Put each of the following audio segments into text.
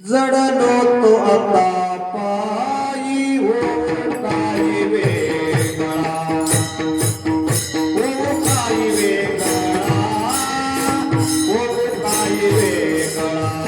जडलो तो आता पायी हो काही वेगळा हो काही वेगळा हो काही वेगळा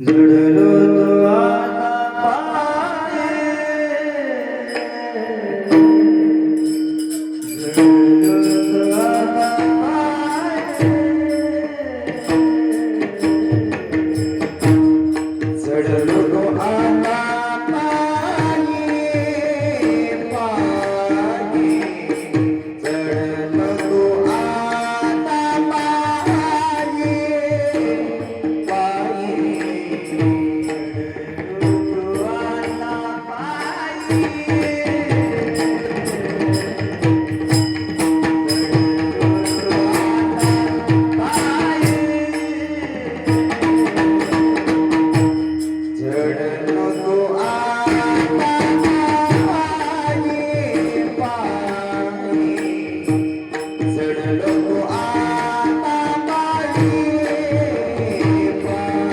जडलो तो आता पाये, जडलो तो आता पाये, जडलो तो आता पाये, पाये, जडलो तो आता पाये, पाये.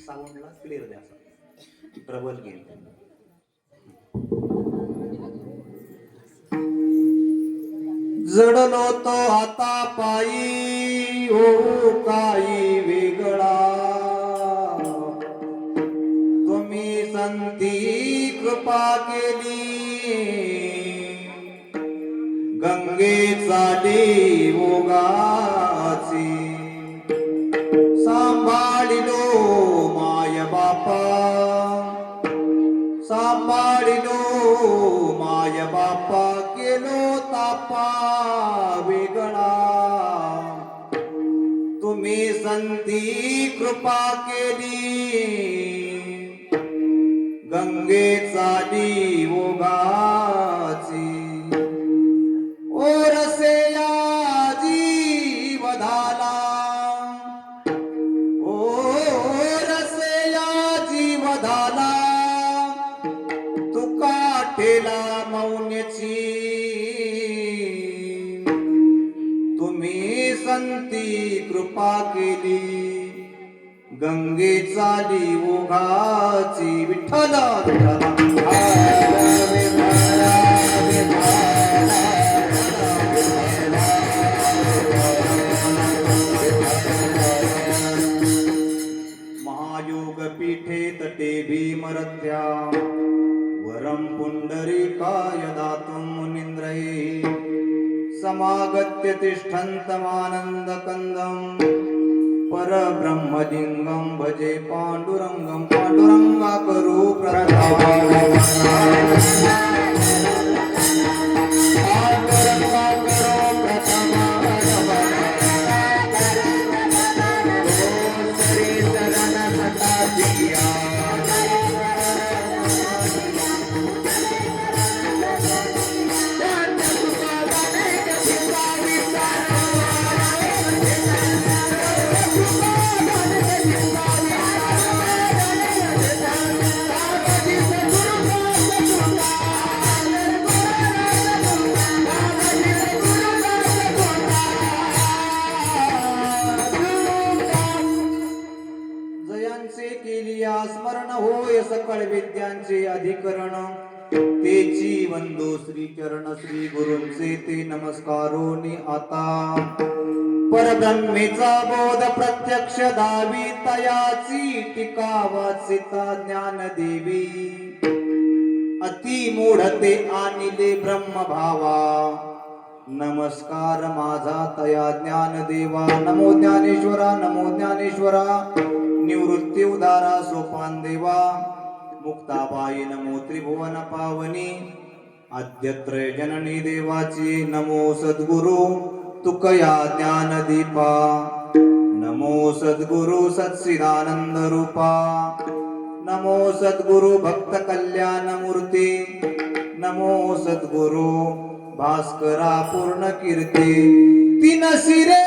साऊंडला क्लिअर द्या, ट्रबल गेल. जडलो तो आता पायी हो काही वेगळा तुम्ही संती कृपा केली गंगेचा ओगाची सांभाळिलो माय बापा सांभाळिलो माय बापा केलो तापा वेगळा तुम्ही संती कृपा केली गंगेचा ओगाची ओरसे या जीवधाला ओरसे या जीवधाला तुका ठेला मौन्याची तुम्ही संती कृपा केली गंगेचा ओघाची विठ्ठल महायोग पीठे तटे भीमरथ्या वरं पुंडरीकाय दातुं मुनीन्द्रैः समागत्य तिष्ठन्तमानन्दकन्दम् परब्रह्मलिङ्गं भजे पाण्डुरङ्गं पाण्डुरङ्गा करू जयांचे केलिया स्मरण होय सकळ विद्यांचे अधिकरण तेची वंदो श्री चरण श्री गुरूंचे ते नमस्कारोनी आता परब्रह्मेचा बोध प्रत्यक्ष दावी तयाची टीका वाचिता ज्ञान देवी अति मूढते आणिले ब्रह्म भावा नमस्कार माझा तया ज्ञान देवा नमो ज्ञानेश्वरा नमो ज्ञानेश्वरा निवृत्ती उदारा सोपान देवा मुक्ताबाई नमो त्रिभुवन पावनी आद्यत्रय जननी देवाची नमो सद्गुरु तुकया ज्ञान दीपा नमो सद्गुरु सच्चिदानंद रूपा नमो सद्गुरु भक्त कल्याण मूर्ती नमो सद्गुरु भास्करा पूर्ण कीर्ती तीन शिरे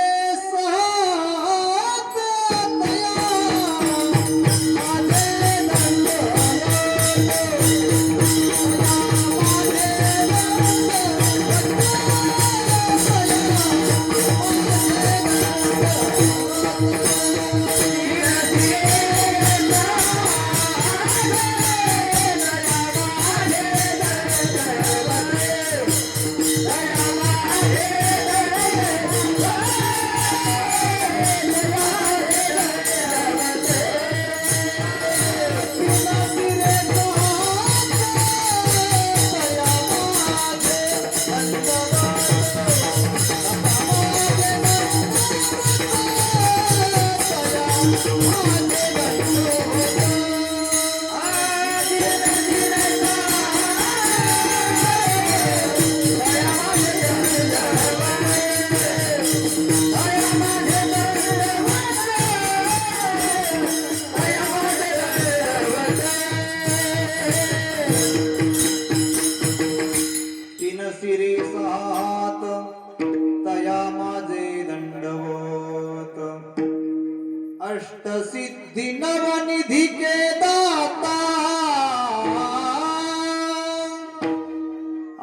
अष्टसिद्धि नवनिधि के दाता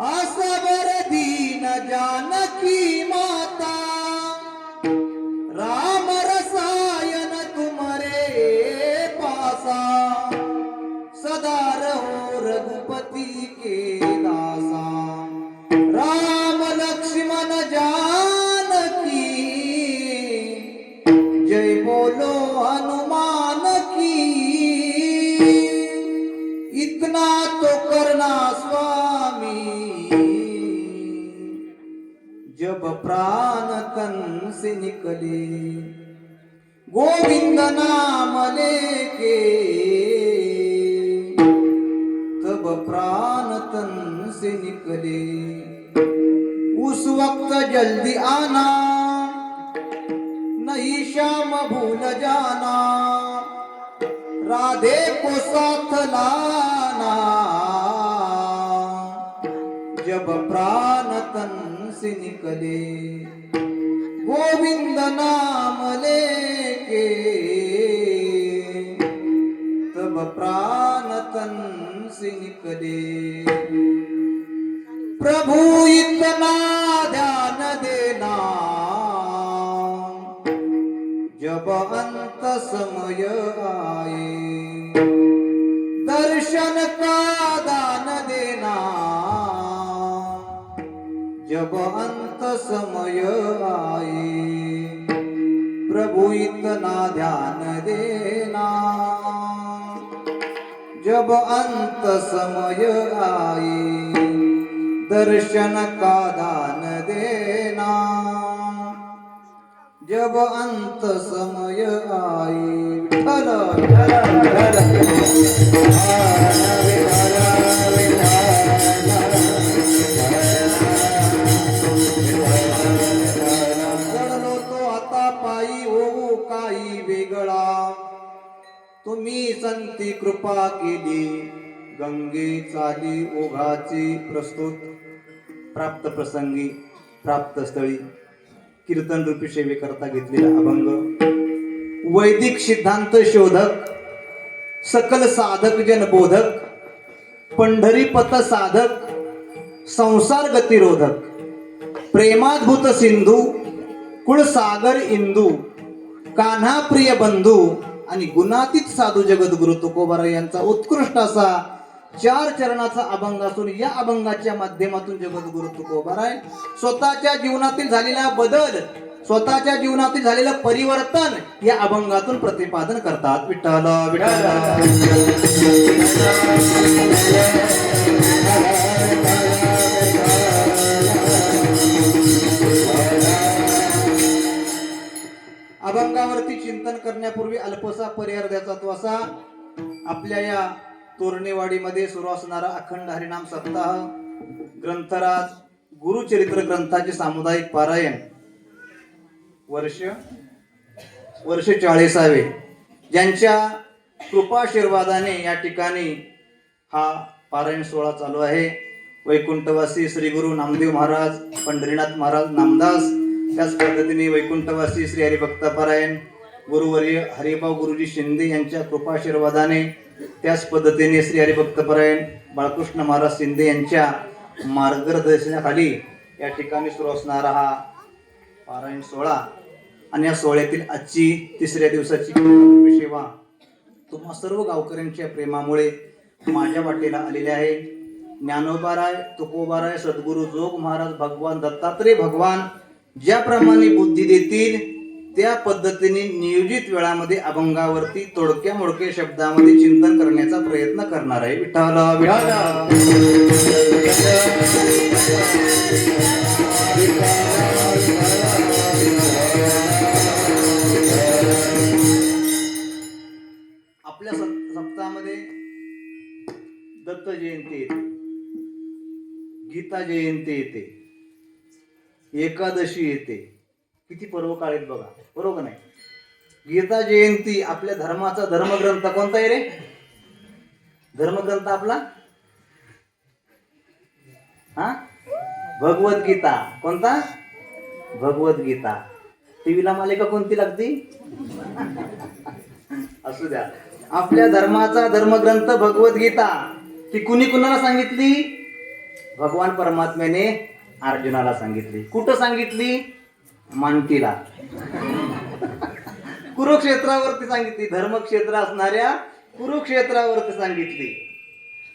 असबर दीन जानकी माता राम रसायन तुमरे पासा सदा रहो रघुपति के दासा राम लक्ष्मण जब प्राण तन से निकले, गोविंद नाम लेके, तब प्राण तन से निकले। उस वक्त जल्दी आना, नहीं शाम भूल जाना, राधे को साथ लाना, जब प्राण तन से निकले, गोविंद नाम लेके, तब प्राण तन से निकले। प्रभु इतना ध्यान देना, जब अंत समय आए, दर्शन का दान देना, जब अंत समय आए। प्रभु इतना ध्यान देना, जब अंत समय आए, दर्शन का दान देना, जब अंत समय आए। विठ्ठल विठ्ठल चढलो तो आता पायी होऊ काही वेगळा, तुम्ही संती कृपा केली, गंगे चाली ओघाची प्रस्तुत। प्राप्त प्रसंगी प्राप्त स्थळी कीर्तन रूपी सेवेकरता घेतलेला अभंग, वैदिक सिद्धांत शोधक, सकल साधक जन बोधक, पंढरी पथ साधक, संसार गतिरोधक, प्रेमाद्भुत सिंधू, कुळसागर इंदू, कान्हा प्रिय बंधू आणि गुणातीत साधू जगद्गुरु तुकोबाराय यांचा उत्कृष्ट असा 4 चरणाचा अभंग असून, या अभंगाच्या माध्यमातून जगद्गुरु तुकोबाराय स्वतःच्या जीवनातील झालेला बदल, स्वतःच्या जीवनातील झालेलं परिवर्तन या अभंगातून प्रतिपादन करतात. विठ्ठल विठ्ठल अभंगावरती चिंतन करण्यापूर्वी अल्पसा परिहार द्यायचा तो असा, आपल्या या तोरणेवाडीमध्ये सुरू असणारा अखंड हरिनाम सप्ताह, ग्रंथराज गुरुचरित्र ग्रंथाचे सामुदायिक पारायण, वर्ष 40वे, ज्यांच्या कृपाशीर्वादाने या ठिकाणी हा पारायण सोहळा चालू आहे. वैकुंठवासी श्री गुरु नामदेव महाराज, पंढरीनाथ महाराज नामदास, त्याच पद्धतीने वैकुंठवासी श्री हरिभक्त पारायण गुरुवर्य हरिभाऊ गुरुजी शिंदे यांच्या कृपाशीर्वादाने, त्याच पद्धतीने श्री हरिभक्त पारायण बाळकृष्ण महाराज शिंदे यांच्या मार्गदर्शनाखाली या ठिकाणी सुरू असणारा हा पारायण सोहळा आणि या सोहळ्यातील आजची 3ऱ्या दिवसाची सेवा तुम्हा सर्व गावकऱ्यांच्या प्रेमामुळे माझ्या वाटेला आलेली आहे. ज्ञानोबाराय, तुकोबाराय, सद्गुरु जोग महाराज, भगवान दत्तात्रय भगवान ज्याप्रमाणे बुद्धी देतील त्या पद्धतीने नियोजित वेळामध्ये अभंगावरती तोडक्या मोडक्या शब्दामध्ये चिंतन करण्याचा प्रयत्न करणार आहे. विठ्ठल आपल्या सप्ताहामध्ये दत्त जयंती येते, गीता जयंती येते, एकादशी येते. किती पर्व काळ आहेत बघा, बरोबर नाही? गीता जयंती आपल्या धर्माचा धर्मग्रंथ कोणता आहे रे? धर्मग्रंथ आपला भगवद्गीता. कोणता? भगवद्गीता. टीव्हीला मालिका कोणती लागती? असू द्या. आपल्या धर्माचा धर्मग्रंथ भगवद्गीता ती कुणी कुणाला सांगितली? भगवान परमात्म्याने अर्जुनाला सांगितली. कुठं सांगितली? मानकीला, कुरुक्षेत्रावरती सांगितली. धर्मक्षेत्र असणाऱ्या कुरुक्षेत्रावरती सांगितली.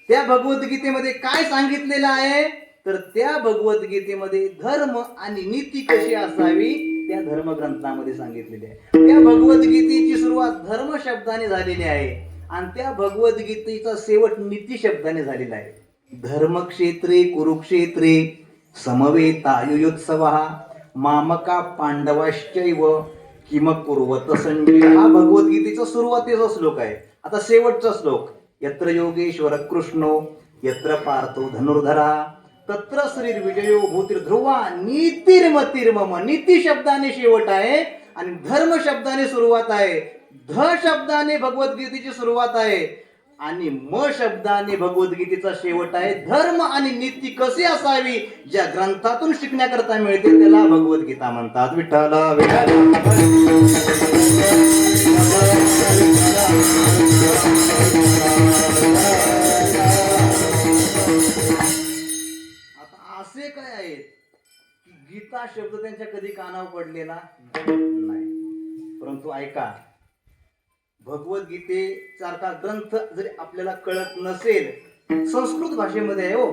त्या भगवद्गीतेमध्ये काय सांगितलेलं आहे? तर त्या भगवद्गीतेमध्ये धर्म आणि नीती कशी असावी त्या धर्मग्रंथामध्ये सांगितलेली आहे. त्या भगवद्गीतेची सुरुवात धर्म शब्दाने झालेली आहे आणि त्या भगवद्गीतेचा शेवट नीती शब्दाने झालेला आहे. धर्मक्षेत्रे कुरुक्षेत्रे समवेतायुयोत्सवः मामका पांडवाश्चैव किम कुर्वत संजय. हा भगवद्गीतेचा सुरुवातीचा श्लोक आहे. आता शेवटचा श्लोक. यत्र योगेश्वर कृष्णो यत्र पार्थो धनुर्धरा तत्र श्रीर्विजयो भूतिर्ध्रुवा नीतिर्मतिर्मम. नीती शब्दाने शेवट आहे आणि धर्म शब्दाने सुरुवात आहे. ध शब्दाने भगवद्गीतेची सुरुवात आहे आणि म शब्दाने भगवद्गीतेचा शेवट आहे. धर्म आणि नीती कशी असावी ज्या ग्रंथातून शिकण्याकरता मिळते त्याला भगवद्गीता म्हणतात. विठ्ठल आता असे काय आहेत की गीता शब्द त्यांच्या कधी कानावर पडलेला नाही. परंतु ऐका, भगवद्गीतेसारखा ग्रंथ जरी आपल्याला कळत नसेल, संस्कृत भाषेमध्ये आहे हो.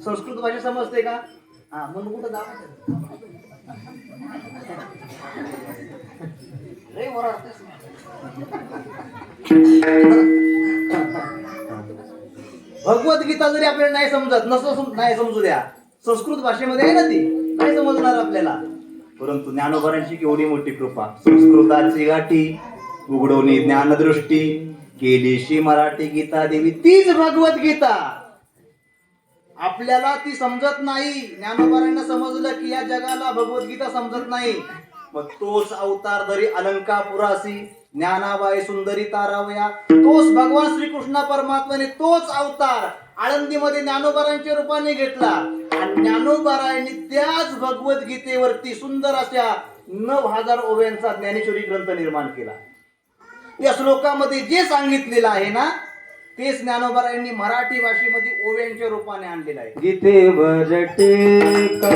संस्कृत भाषा समजते का? हा, म्हणून कुठं भगवद्गीता जरी आपल्याला नाही समजत नाही समजू द्या, संस्कृत भाषेमध्ये आहे ना ती, नाही समजणार आपल्याला. परंतु ज्ञानोबारांची केवढी मोठी कृपा. संस्कृताची गाठी उघडवणी ज्ञानदृष्टी केलीशी मराठी गीता देवी. तीच भगवद्गीता. आपल्याला ती समजत नाही. ज्ञानोबारांना समजलं की या जगाला भगवद्गीता समजत नाही. मग तोच अवतार धरी अलंकापुरासी ज्ञानाबाई सुंदरी तारावया. तोच भगवान श्रीकृष्ण परमात्म्याने तोच अवतार आळंदीमध्ये ज्ञानोबारांच्या रूपाने घेतला आणि ज्ञानोबारायांनी त्याच भगवद्गीतेवरती सुंदर अशा 9,000 ओव्यांचा ज्ञानेश्वरी ग्रंथ निर्माण केला. या श्लोकामध्ये जे सांगितलेलं आहे ना तेच ज्ञानोबारायांनी मराठी भाषेमध्ये ओव्यांच्या रूपाने आणलेलं आहे. गीते भरटे का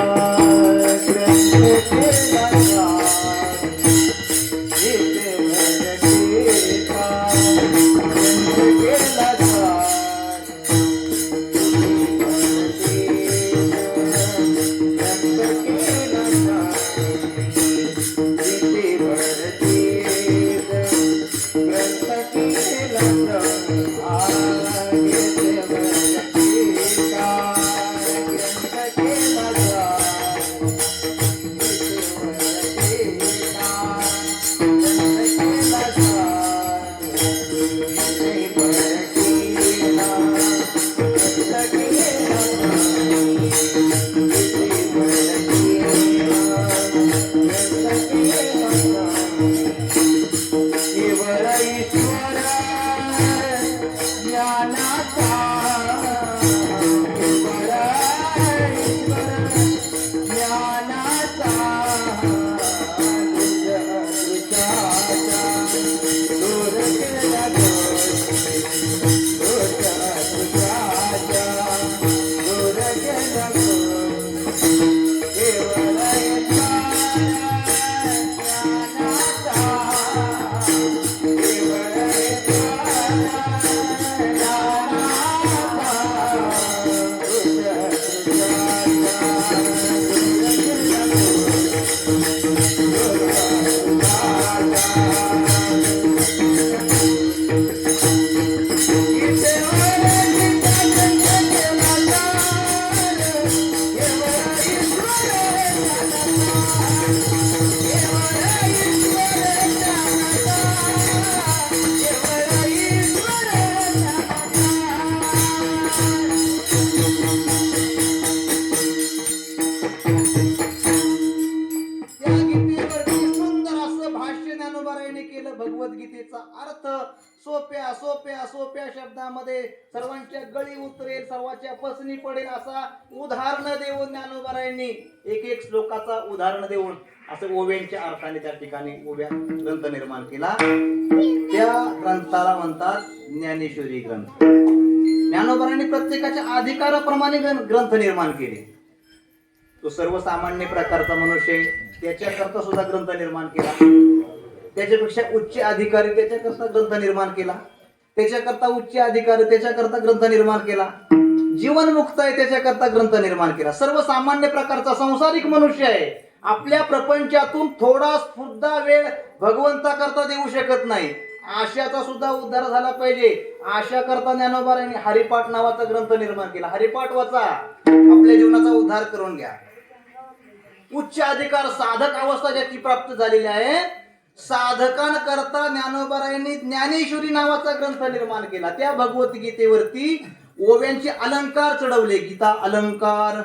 भगवद्गीतेचा अर्थ सोप्या सोप्या सोप्या शब्दामध्ये सर्वांच्या गळी उतरेल, सर्वांच्या पसनी पडेल असा उदाहरण देऊन ज्ञानोबारायांनी एक एक श्लोकाचा उदाहरण देऊन असं ओव्यांच्या अर्थाने त्या ठिकाणी ओव्या ग्रंथ निर्माण केला. त्या ग्रंथाला म्हणतात ज्ञानेश्वरी ग्रंथ. ज्ञानोबारायांनी प्रत्येकाच्या अधिकाराप्रमाणे ग्रंथ निर्माण केले. तो सर्वसामान्य प्रकारचा मनुष्य त्याच्याकरता सुद्धा ग्रंथ निर्माण केला. त्याच्यापेक्षा उच्च अधिकारी त्याच्याकरता ग्रंथ निर्माण केला. त्याच्याकरता उच्च अधिकारी त्याच्याकरता ग्रंथ निर्माण केला. जीवनमुक्त आहे त्याच्याकरता ग्रंथ निर्माण केला. सर्वसामान्य प्रकारचा संसारिक मनुष्य आहे, आपल्या प्रपंचातून थोडा सुद्धा वेळ भगवंताकरता देऊ शकत नाही, आशाचा सुद्धा उद्धार झाला पाहिजे. आशा करता ज्ञानोबारांनी हरिपाठ नावाचा ग्रंथ निर्माण केला. हरिपाठ वाचा, आपल्या जीवनाचा उद्धार करून घ्या. उच्च अधिकार साधक अवस्था ज्याची प्राप्त झालेली आहे. साधकांकरता ज्ञानोबारायांनी ज्ञानेश्वरी नावाचा ग्रंथ निर्माण केला. त्या भगवद्गीतेवरती ओव्यांचे अलंकार चढवले. गीता अलंकार,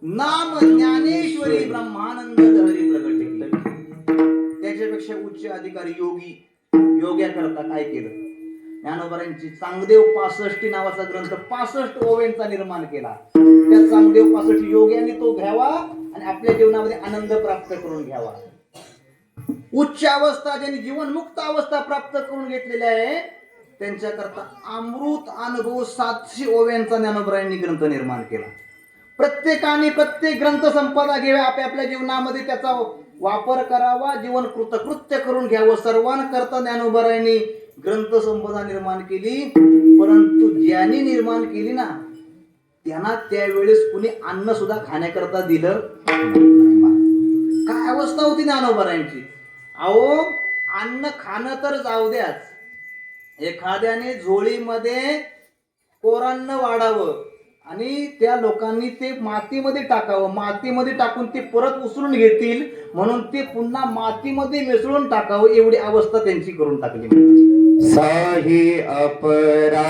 नाम ज्ञानेश्वरी ब्रह्मानंद लहरी प्रगट केली. त्याच्यापेक्षा उच्च अधिकारी योगी योग्या करता काय केलं? ज्ञानोबारायांची चांगदेव 65 नावाचा ग्रंथ 65 ओव्यांचा निर्माण केला. त्या चांगदेव 65 योग्यांनी तो घ्यावा आणि आपल्या जीवनामध्ये आनंद प्राप्त करून घ्यावा. उच्च अवस्था ज्यांनी जीवनमुक्त अवस्था प्राप्त करून घेतलेल्या आहे त्यांच्याकरता अमृत अनुभव 700 ओव्यांचा ज्ञानोबारायांनी ग्रंथ निर्माण केला. प्रत्येकाने प्रत्येक ग्रंथ संपदा घ्यावा, आपापल्या जीवनामध्ये त्याचा वापर करावा, जीवन कृतकृत्य करून घ्यावं. सर्वांकरता ज्ञानोबारायांनी ग्रंथ संपदा निर्माण केली. परंतु ज्यांनी निर्माण केली ना त्यांना त्यावेळेस कुणी अन्न सुद्धा खाण्याकरता दिलं. काय अवस्था होती ज्ञानोबारायांची. अहो अन्न खाणं तर जाऊ द्याच, एखाद्याने झोळीमध्ये कोरान्न वाढावं आणि त्या लोकांनी ते मातीमध्ये टाकावं, मातीमध्ये टाकून ते परत उचलून घेतील म्हणून ते पुन्हा मातीमध्ये मिसळून टाकावं, एवढी अवस्था त्यांची करून टाकली. साही अपरा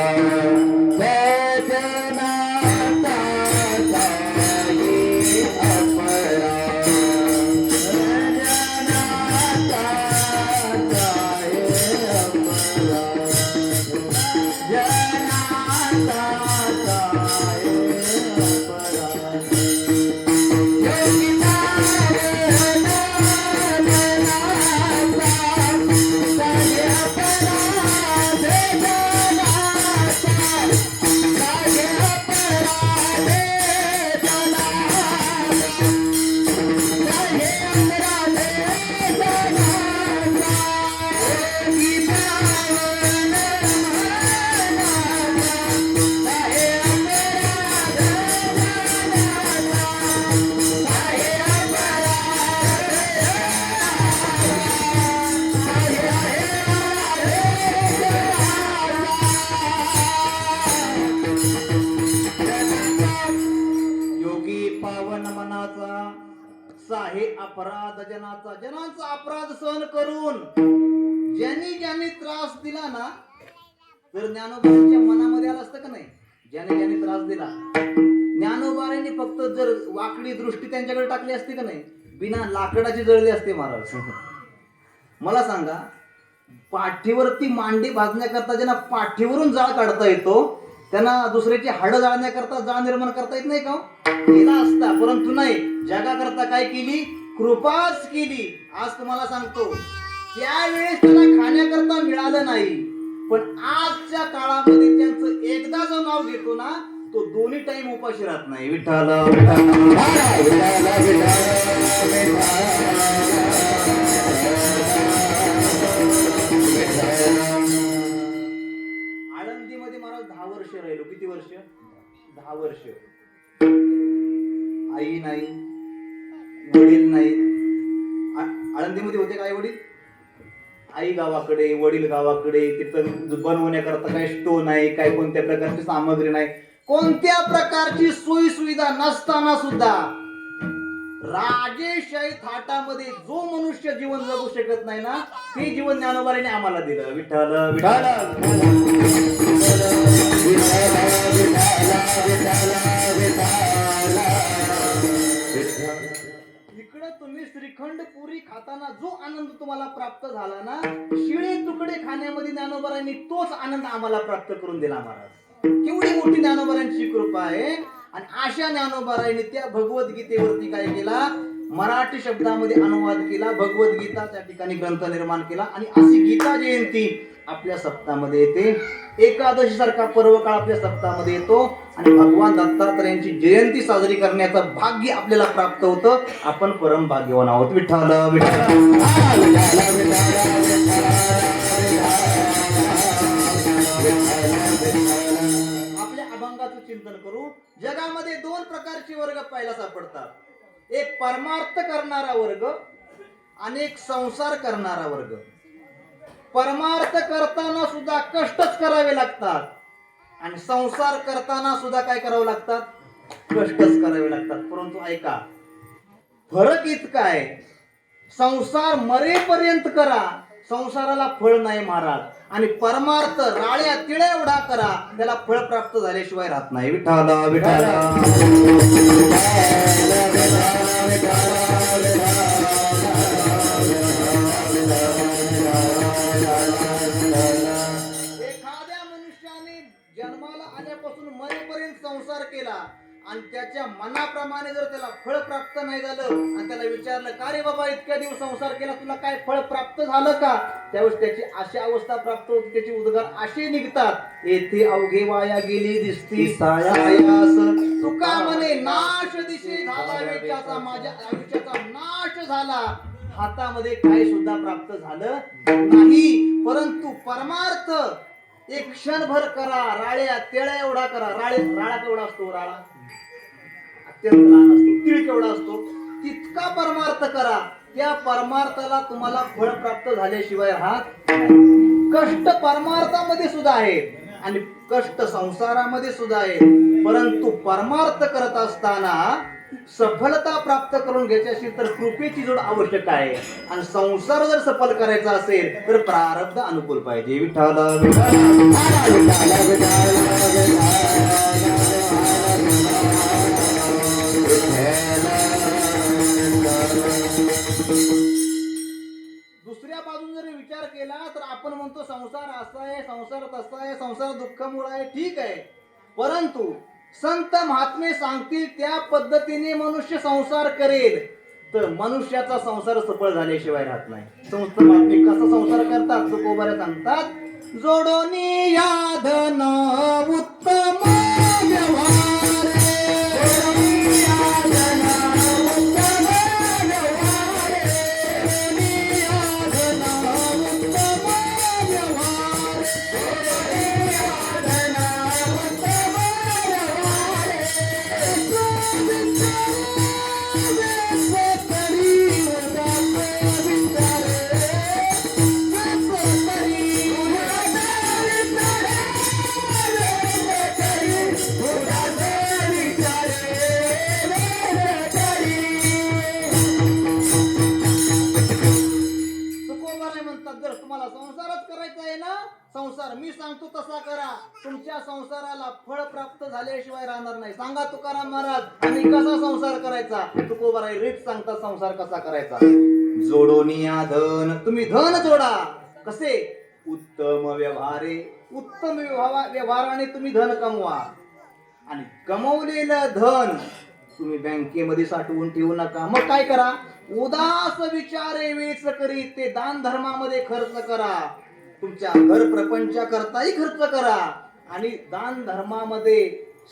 साहे अपराध जनाचा, जनांचा अपराध सहन करून ज्यांनी ज्यांनी त्रास दिला ना, तर ज्ञानोबाच्या मनामध्ये आलं असतं का नाही, ज्याने ज्याने त्रास दिला ज्ञानोबारांनी फक्त जर वाकडी दृष्टी त्यांच्याकडे टाकली असती का नाही, बिना लाकडाची जळली असते महाराज. मला सांगा, पाठीवरती मांडी भाजण्याकरता ज्यांना पाठीवरून जाळ काढता येतो त्यांना दुसऱ्याची हाडं जाळण्याकरता जाळ निर्माण करता येत नाही का? केला असता, परंतु नाही. जगाकरता काय केली? कृपाच केली. आज तुम्हाला सांगतो, त्यावेळेस त्यांना खाण्याकरता मिळालं नाही, पण आजच्या काळामध्ये त्यांचं एकदा जो नाव घेतो ना, तो दोन्ही टाइम उपाशी राहत नाही. विठ्ठल आळंदीमध्ये महाराज 10 वर्ष राहिलो. किती वर्ष? 10 वर्ष. आई नाही, वडील नाही. आळंदीमध्ये होते काय वडील? आई गावाकडे, वडील गावाकडे. तिथं बनवण्याकरता काही स्टोव नाही, काय कोणत्या प्रकारची सामग्री नाही, कोणत्या प्रकारची सोयी सुविधा नसताना सुद्धा राजेशाही थाटामध्ये जो मनुष्य जीवन जगू शकत नाही ना, ते जीवन ज्ञानोबारांनी आम्हाला दिलं. विठ्ठल इकडं तुम्ही श्रीखंड पुरी खाताना जो आनंद तुम्हाला प्राप्त झाला ना, शिळे तुकडे खाण्यामध्ये ज्ञानोबारांनी तोच आनंद आम्हाला प्राप्त करून दिला महाराज. केवढी मोठी ज्ञानोबारांची कृपा आहे. आणि अशा ज्ञानोबारांनी त्या भगवद्गीतेवरती काय केला? मराठी शब्दामध्ये अनुवाद केला. भगवद्गीता त्या ठिकाणी ग्रंथ निर्माण केला. आणि अशी गीता जयंती आपल्या सप्ताहामध्ये येते. एकादशी सारखा पर्व काळ आपल्या सप्ताहामध्ये येतो आणि भगवान दत्तात्रयांची जयंती साजरी करण्याचं भाग्य आपल्याला प्राप्त होतं. आपण परम भाग्यवान आहोत. विठ्ठल आपल्या अभंगाचं चिंतन करू. जगामध्ये 2 प्रकारचे वर्ग पाहायला सापडतात. एक परमार्थ करणारा वर्ग आणि एक संसार करणारा वर्ग. परमार्थ करताना सुद्धा कष्टच करावे लागतात आणि संसार करताना सुद्धा काय करावं लागतात? कष्टच करावे लागतात. परंतु ऐका, फरक इतका आहे, संसार मरेपर्यंत करा, संसाराला फळ नाही महाराज. आणि परमार्थ राळ्या तिळ्या एवढा करा, त्याला फळ प्राप्त झाल्याशिवाय राहत नाही. विठाला विठाला. एखाद्या मनुष्याने जन्माला आल्यापासून मरेपर्यंत संसार केला आणि त्याच्या मनाप्रमाणे जर त्याला फळ प्राप्त नाही झालं आणि त्याला विचारलं, का रे बाबा इतक्या दिवस संसार केला, तुला काय फळ प्राप्त झालं का? त्यावेळेस त्याची अशी अवस्था प्राप्त होती, त्याचे उद्गार असे निघतात, येथे अवघे वाया गेली दिसती सायास. तुका म्हणे नाश दिशे झाला वेचाचा, माझ्या आयुष्याचा नाश झाला, हातामध्ये काही सुद्धा प्राप्त झालं नाही. परंतु परमार्थ एक क्षणभर करा, राळ्या तेळ्या एवढा करा. राळा केवढा असतो? राळा अत्यंत लहान असतो. तीळ केवढा असतो? तितका परमार्थ करा. त्या परमार्थाला तुम्हाला फळ प्राप्त झाल्याशिवाय राहत नाही. कष्ट परमार्थामध्ये सुद्धा आहे आणि कष्ट संसारामध्ये सुद्धा आहे. परंतु परमार्थ करत असताना सफलता प्राप्त करून घ्यायची असेल तर कृपेची जोड आवश्यक आहे. आणि संसार जर सफल करायचा असेल तर प्रारब्ध अनुकूल पाहिजे. विठाला दुसऱ्या बाजून जर विचार केला तर आपण म्हणतो संसार असा आहे, संसार तसा आहे, संसार दुःखमूळ आहे. ठीक आहे, परंतु संत महात्मे सांगतील त्या पद्धतीने मनुष्य संसार करेल तर मनुष्याचा संसार सफळ झाल्याशिवाय राहत नाही. संत महात्मे कसा संसार करतात? तुकोबारे सांगतात, जोडोनी याधन उत्तम व्यवहार, संसार मी सांगतो तसा करा, तुमच्या संसाराला फळ प्राप्त झाल्याशिवाय राहणार नाही. सांगा तुकाराम महाराज, आणि कसा संसार करायचा? तुकोबाराय रीत सांगतात संसार कसा करायचा. जोडोनिया धन, तुम्ही धन जोडा. कसे? उत्तम व्यवहारे, उत्तम व्यवहाराने तुम्ही धन कमवा. आणि कमवलेलं धन तुम्ही बँकेमध्ये साठवून ठेवू नका. मग काय करा? उदास विचारे वेच करी ते दान धर्मामध्ये खर्च करा. तुमच्या घर प्रपंचा करताही खर्च करा आणि दान धर्मामध्ये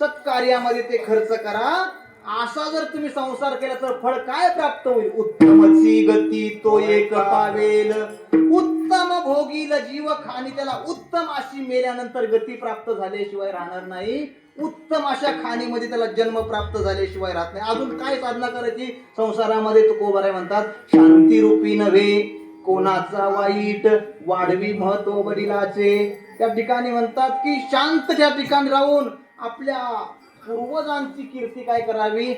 सत्कार्यामध्ये ते खर्च करा. असा जर तुम्ही संसार केला तर फळ काय प्राप्त होईल? उत्तमची गती तो एक पावेल, उत्तम भोगील जीव खाणी, त्याला उत्तम अशी मेल्यानंतर गती प्राप्त झाल्याशिवाय राहणार नाही. उत्तम अशा खाणीमध्ये त्याला जन्म प्राप्त झाल्याशिवाय राहत नाही. अजून काय साधना करायची संसारामध्ये? तुकोबाराय म्हणतात, शांती रूपी नव्हे कोणाचा वाईट, वाढवी महत्व वडिलाचे. त्या ठिकाणी म्हणतात की शांत त्या ठिकाणी राहून आपल्या पूर्वजांची कीर्ती काय करावी?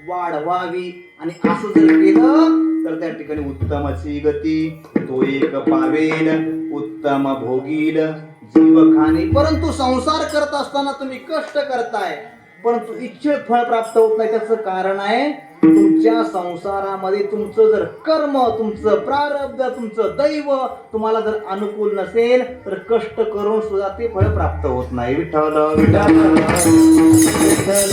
वाढवावी. आणि असं जर केलं तर त्या ठिकाणी उत्तमची गती तो एक पावेल, उत्तम भोगील जीव खाणे. परंतु संसार करत असताना तुम्ही कष्ट करताय परंतु इच्छित फळ प्राप्त होत नाही. त्याचं कारण आहे तुमच्या संसारामध्ये तुमचं जर कर्म, तुमचं प्रारब्ध, तुमचं दैव तुम्हाला जर अनुकूल नसेल तर कष्ट करून सुद्धा ते फळ प्राप्त होत नाही. विठ्ठल विठ्ठल विठ्ठल.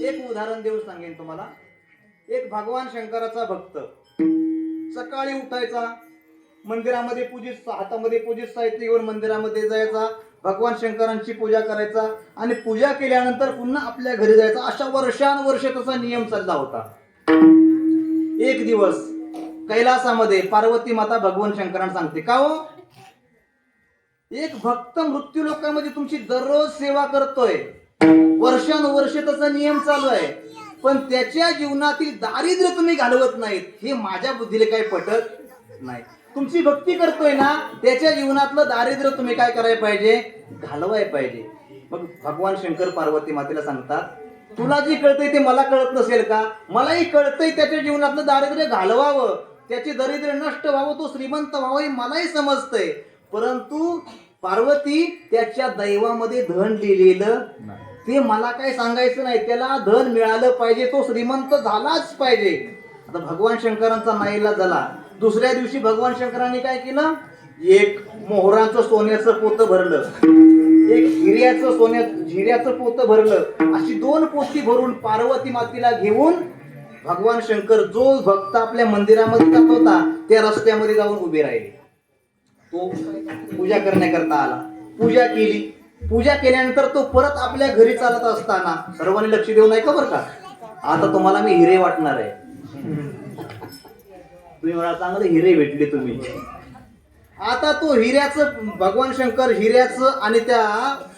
एक उदाहरण देऊन सांगेन तुम्हाला. एक भगवान शंकराचा भक्त सकाळी उठायचा, मंदिरामध्ये पूजित हातामध्ये पूजित साहित्य घेऊन मंदिरामध्ये जायचा, भगवान शंकरांची पूजा करायचा आणि पूजा केल्यानंतर पुन्हा आपल्या घरी जायचा. अशा वर्षानुवर्ष त्याचा नियम चालला होता. एक दिवस कैलासामध्ये पार्वती माता भगवान शंकरांना सांगते, का हो एक भक्त मृत्यू लोकांमध्ये तुमची दररोज सेवा करतोय, वर्षानुवर्ष त्याचा नियम चालू आहे, पण त्याच्या जीवनातील दारिद्र्य तुम्ही घालवत नाहीत. हे माझ्या बुद्धीला काही पटत नाही. तुमची भक्ती करतोय ना, त्याच्या जीवनातलं दारिद्र्य तुम्ही काय करायला पाहिजे? घालवाय पाहिजे. मग भगवान शंकर पार्वती मातेला सांगतात, तुला जे कळतंय ते मला कळत नसेल का? मलाही कळतंय त्याच्या जीवनातलं दारिद्र्य घालवावं, त्याचे दारिद्र्य नष्ट व्हावं, तो श्रीमंत व्हावं हे मलाही समजतंय. परंतु पार्वती, त्याच्या दैवामध्ये धन लिहिलेलं ते मला काही सांगायचं नाही. त्याला धन मिळालं पाहिजे, तो श्रीमंत झालाच पाहिजे. आता भगवान शंकरांचा नाईलाज झाला. दुसऱ्या दिवशी भगवान शंकरांनी काय केलं? एक मोहराचं सोन्याचं पोतं भरलं, एक हिऱ्याचं पोतं भरलं. अशी 2 पोती भरून पार्वती मातेला घेऊन भगवान शंकर, जो भक्त आपल्या मंदिरामध्ये जात होता, त्या रस्त्यामध्ये जाऊन उभे राहिले. तो पूजा करण्याकरता आला. पूजा केली. पूजा केल्यानंतर तो परत आपल्या घरी चालत असताना, सर्वांनी लक्ष देऊ नये का बरं का, आता तुम्हाला मी हिरे वाटणार आहे. तुम्ही मला चांगले हिरे भेटले तुम्ही. आता तो हिऱ्याचं, भगवान शंकर हिऱ्याचं आणि त्या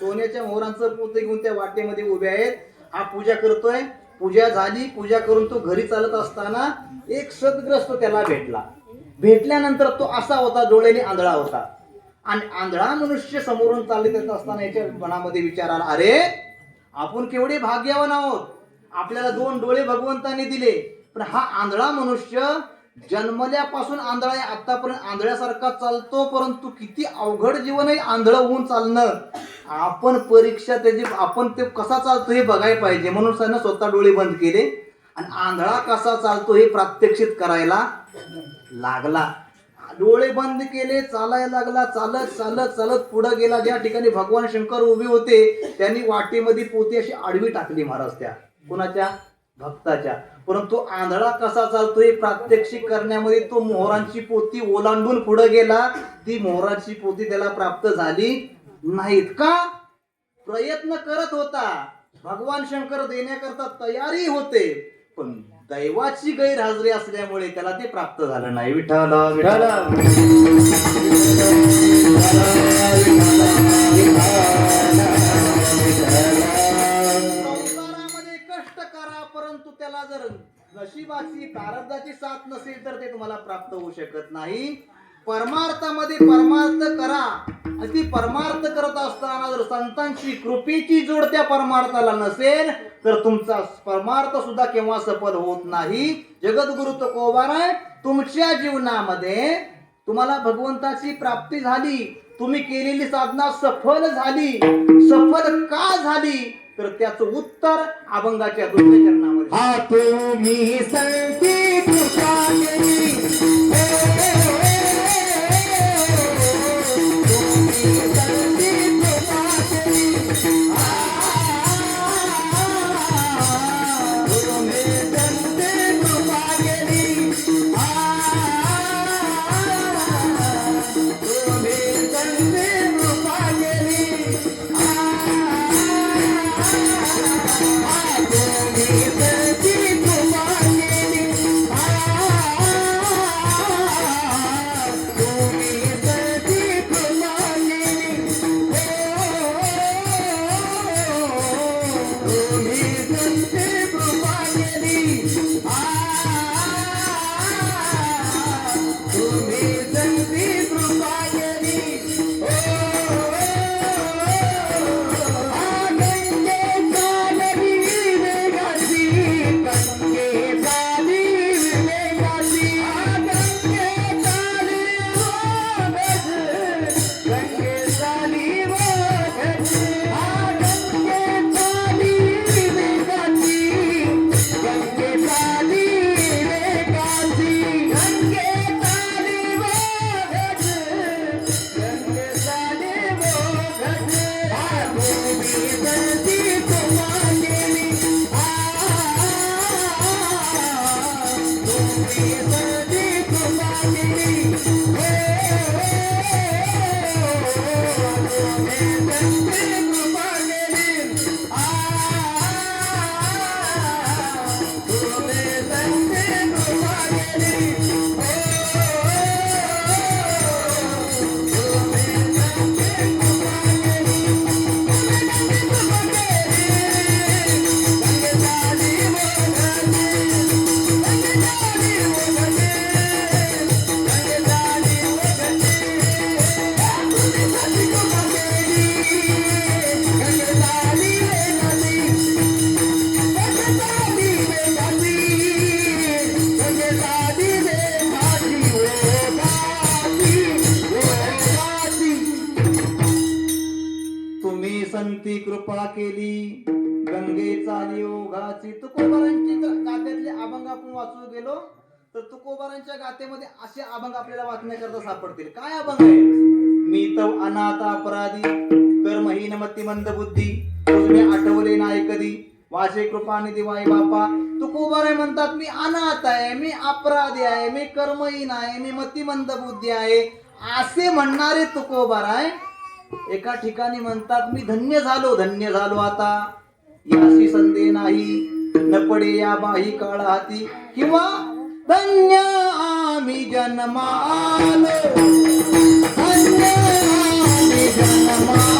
सोन्याच्या मोहरांचं पोतं घेऊन त्या वाटेमध्ये उभे आहेत. हा पूजा करतोय. पूजा झाली. पूजा करून तो घरी चालत असताना एक सद्ग्रस्त त्याला भेटला. भेटल्यानंतर तो असा होता, डोळ्याने आंधळा होता. आणि आंधळा मनुष्य समोरून चालत येत असताना याच्या मनामध्ये विचार आला, अरे आपण केवढे भाग्यवान आहोत, आपल्याला 2 डोळे भगवंताने दिले. पण हा आंधळा मनुष्य जन्मल्यापासून आंधळा आहे, आतापर्यंत आंधळ्यासारखा चालतो. परंतु किती अवघड जीवन आहे आंधळ होऊन चालणं. आपण परीक्षा त्याची, आपण ते कसा चालतो हे बघायला पाहिजे. म्हणून त्यानं स्वतः डोळे बंद केले आणि आंधळा कसा चालतो हे प्रात्यक्षित करायला लागला. डोळे बंद केले, चालायला लागला. चालत चालत चालत पुढे गेला. ज्या ठिकाणी भगवान शंकर उभे होते, त्यांनी वाटेमध्ये पोती अशी आडवी टाकली महाराज, त्या कुणाच्या? भक्ताच्या. परंतु आंधळा कसा चालतो हे प्रात्यक्षिक करण्यामध्ये तो मोहरांची पोती ओलांडून पुढे गेला. ती मोहरांची पोती त्याला प्राप्त झाली नाहीत. का? प्रयत्न करत होता, भगवान शंकर देण्याकरता तयारी होते, पण दैवाची गैरहजेरी असल्यामुळे त्याला ते प्राप्त झालं नाही. विठ्ठल विठ्ठल. संसारामध्ये कष्ट करा, परंतु त्याला जर नशिबाची प्रारब्धाची साथ नसेल तर ते तुम्हाला प्राप्त होऊ शकत नाही. परमार्थामध्ये परमार्थ करा. आणि ती परमार्थ करत असताना जर संतांची कृपेची जोड त्या परमार्थाला नसेल तर तुमचा परमार्थ सुद्धा केव्हा सफल होत नाही. जगद्गुरु तुकोबार आहे, तुमच्या जीवनामध्ये तुम्हाला भगवंताची प्राप्ती झाली, तुम्ही केलेली साधना सफल झाली. सफल का झाली तर त्याचं उत्तर अभंगाच्या 2 चरणामध्ये. हा तुम्ही संती कृपा केली, तुम्ही संती कृपा केली गंगे चाली ओघाची. तुकोबारांची जर गात्यातले अभंग आपण वाचू गेलो तर तुकोबारांच्या गातेमध्ये असे अभंग आपल्याला वाचण्याकरता सापडतील. काय अभंग आहे? मी तव अनाथ अपराधी कर्महीन मती मंद बुद्धी तुझे आठवले नाही कधी वाचे कृपानिधी वाई बापा. तुकोबाराय म्हणतात मी अनाथ आहे, मी अपराधी आहे, मी कर्महीन आहे, मी मतिमंद बुद्धी आहे असे म्हणणारे तुकोबाराय एका ठिकाणी म्हणतात मी धन्य झालो आता याशी संधी नाही न पडे या बाही काळ हाती किंवा धन्य आम्ही जन्मालो धन्य आम्ही जन्मालो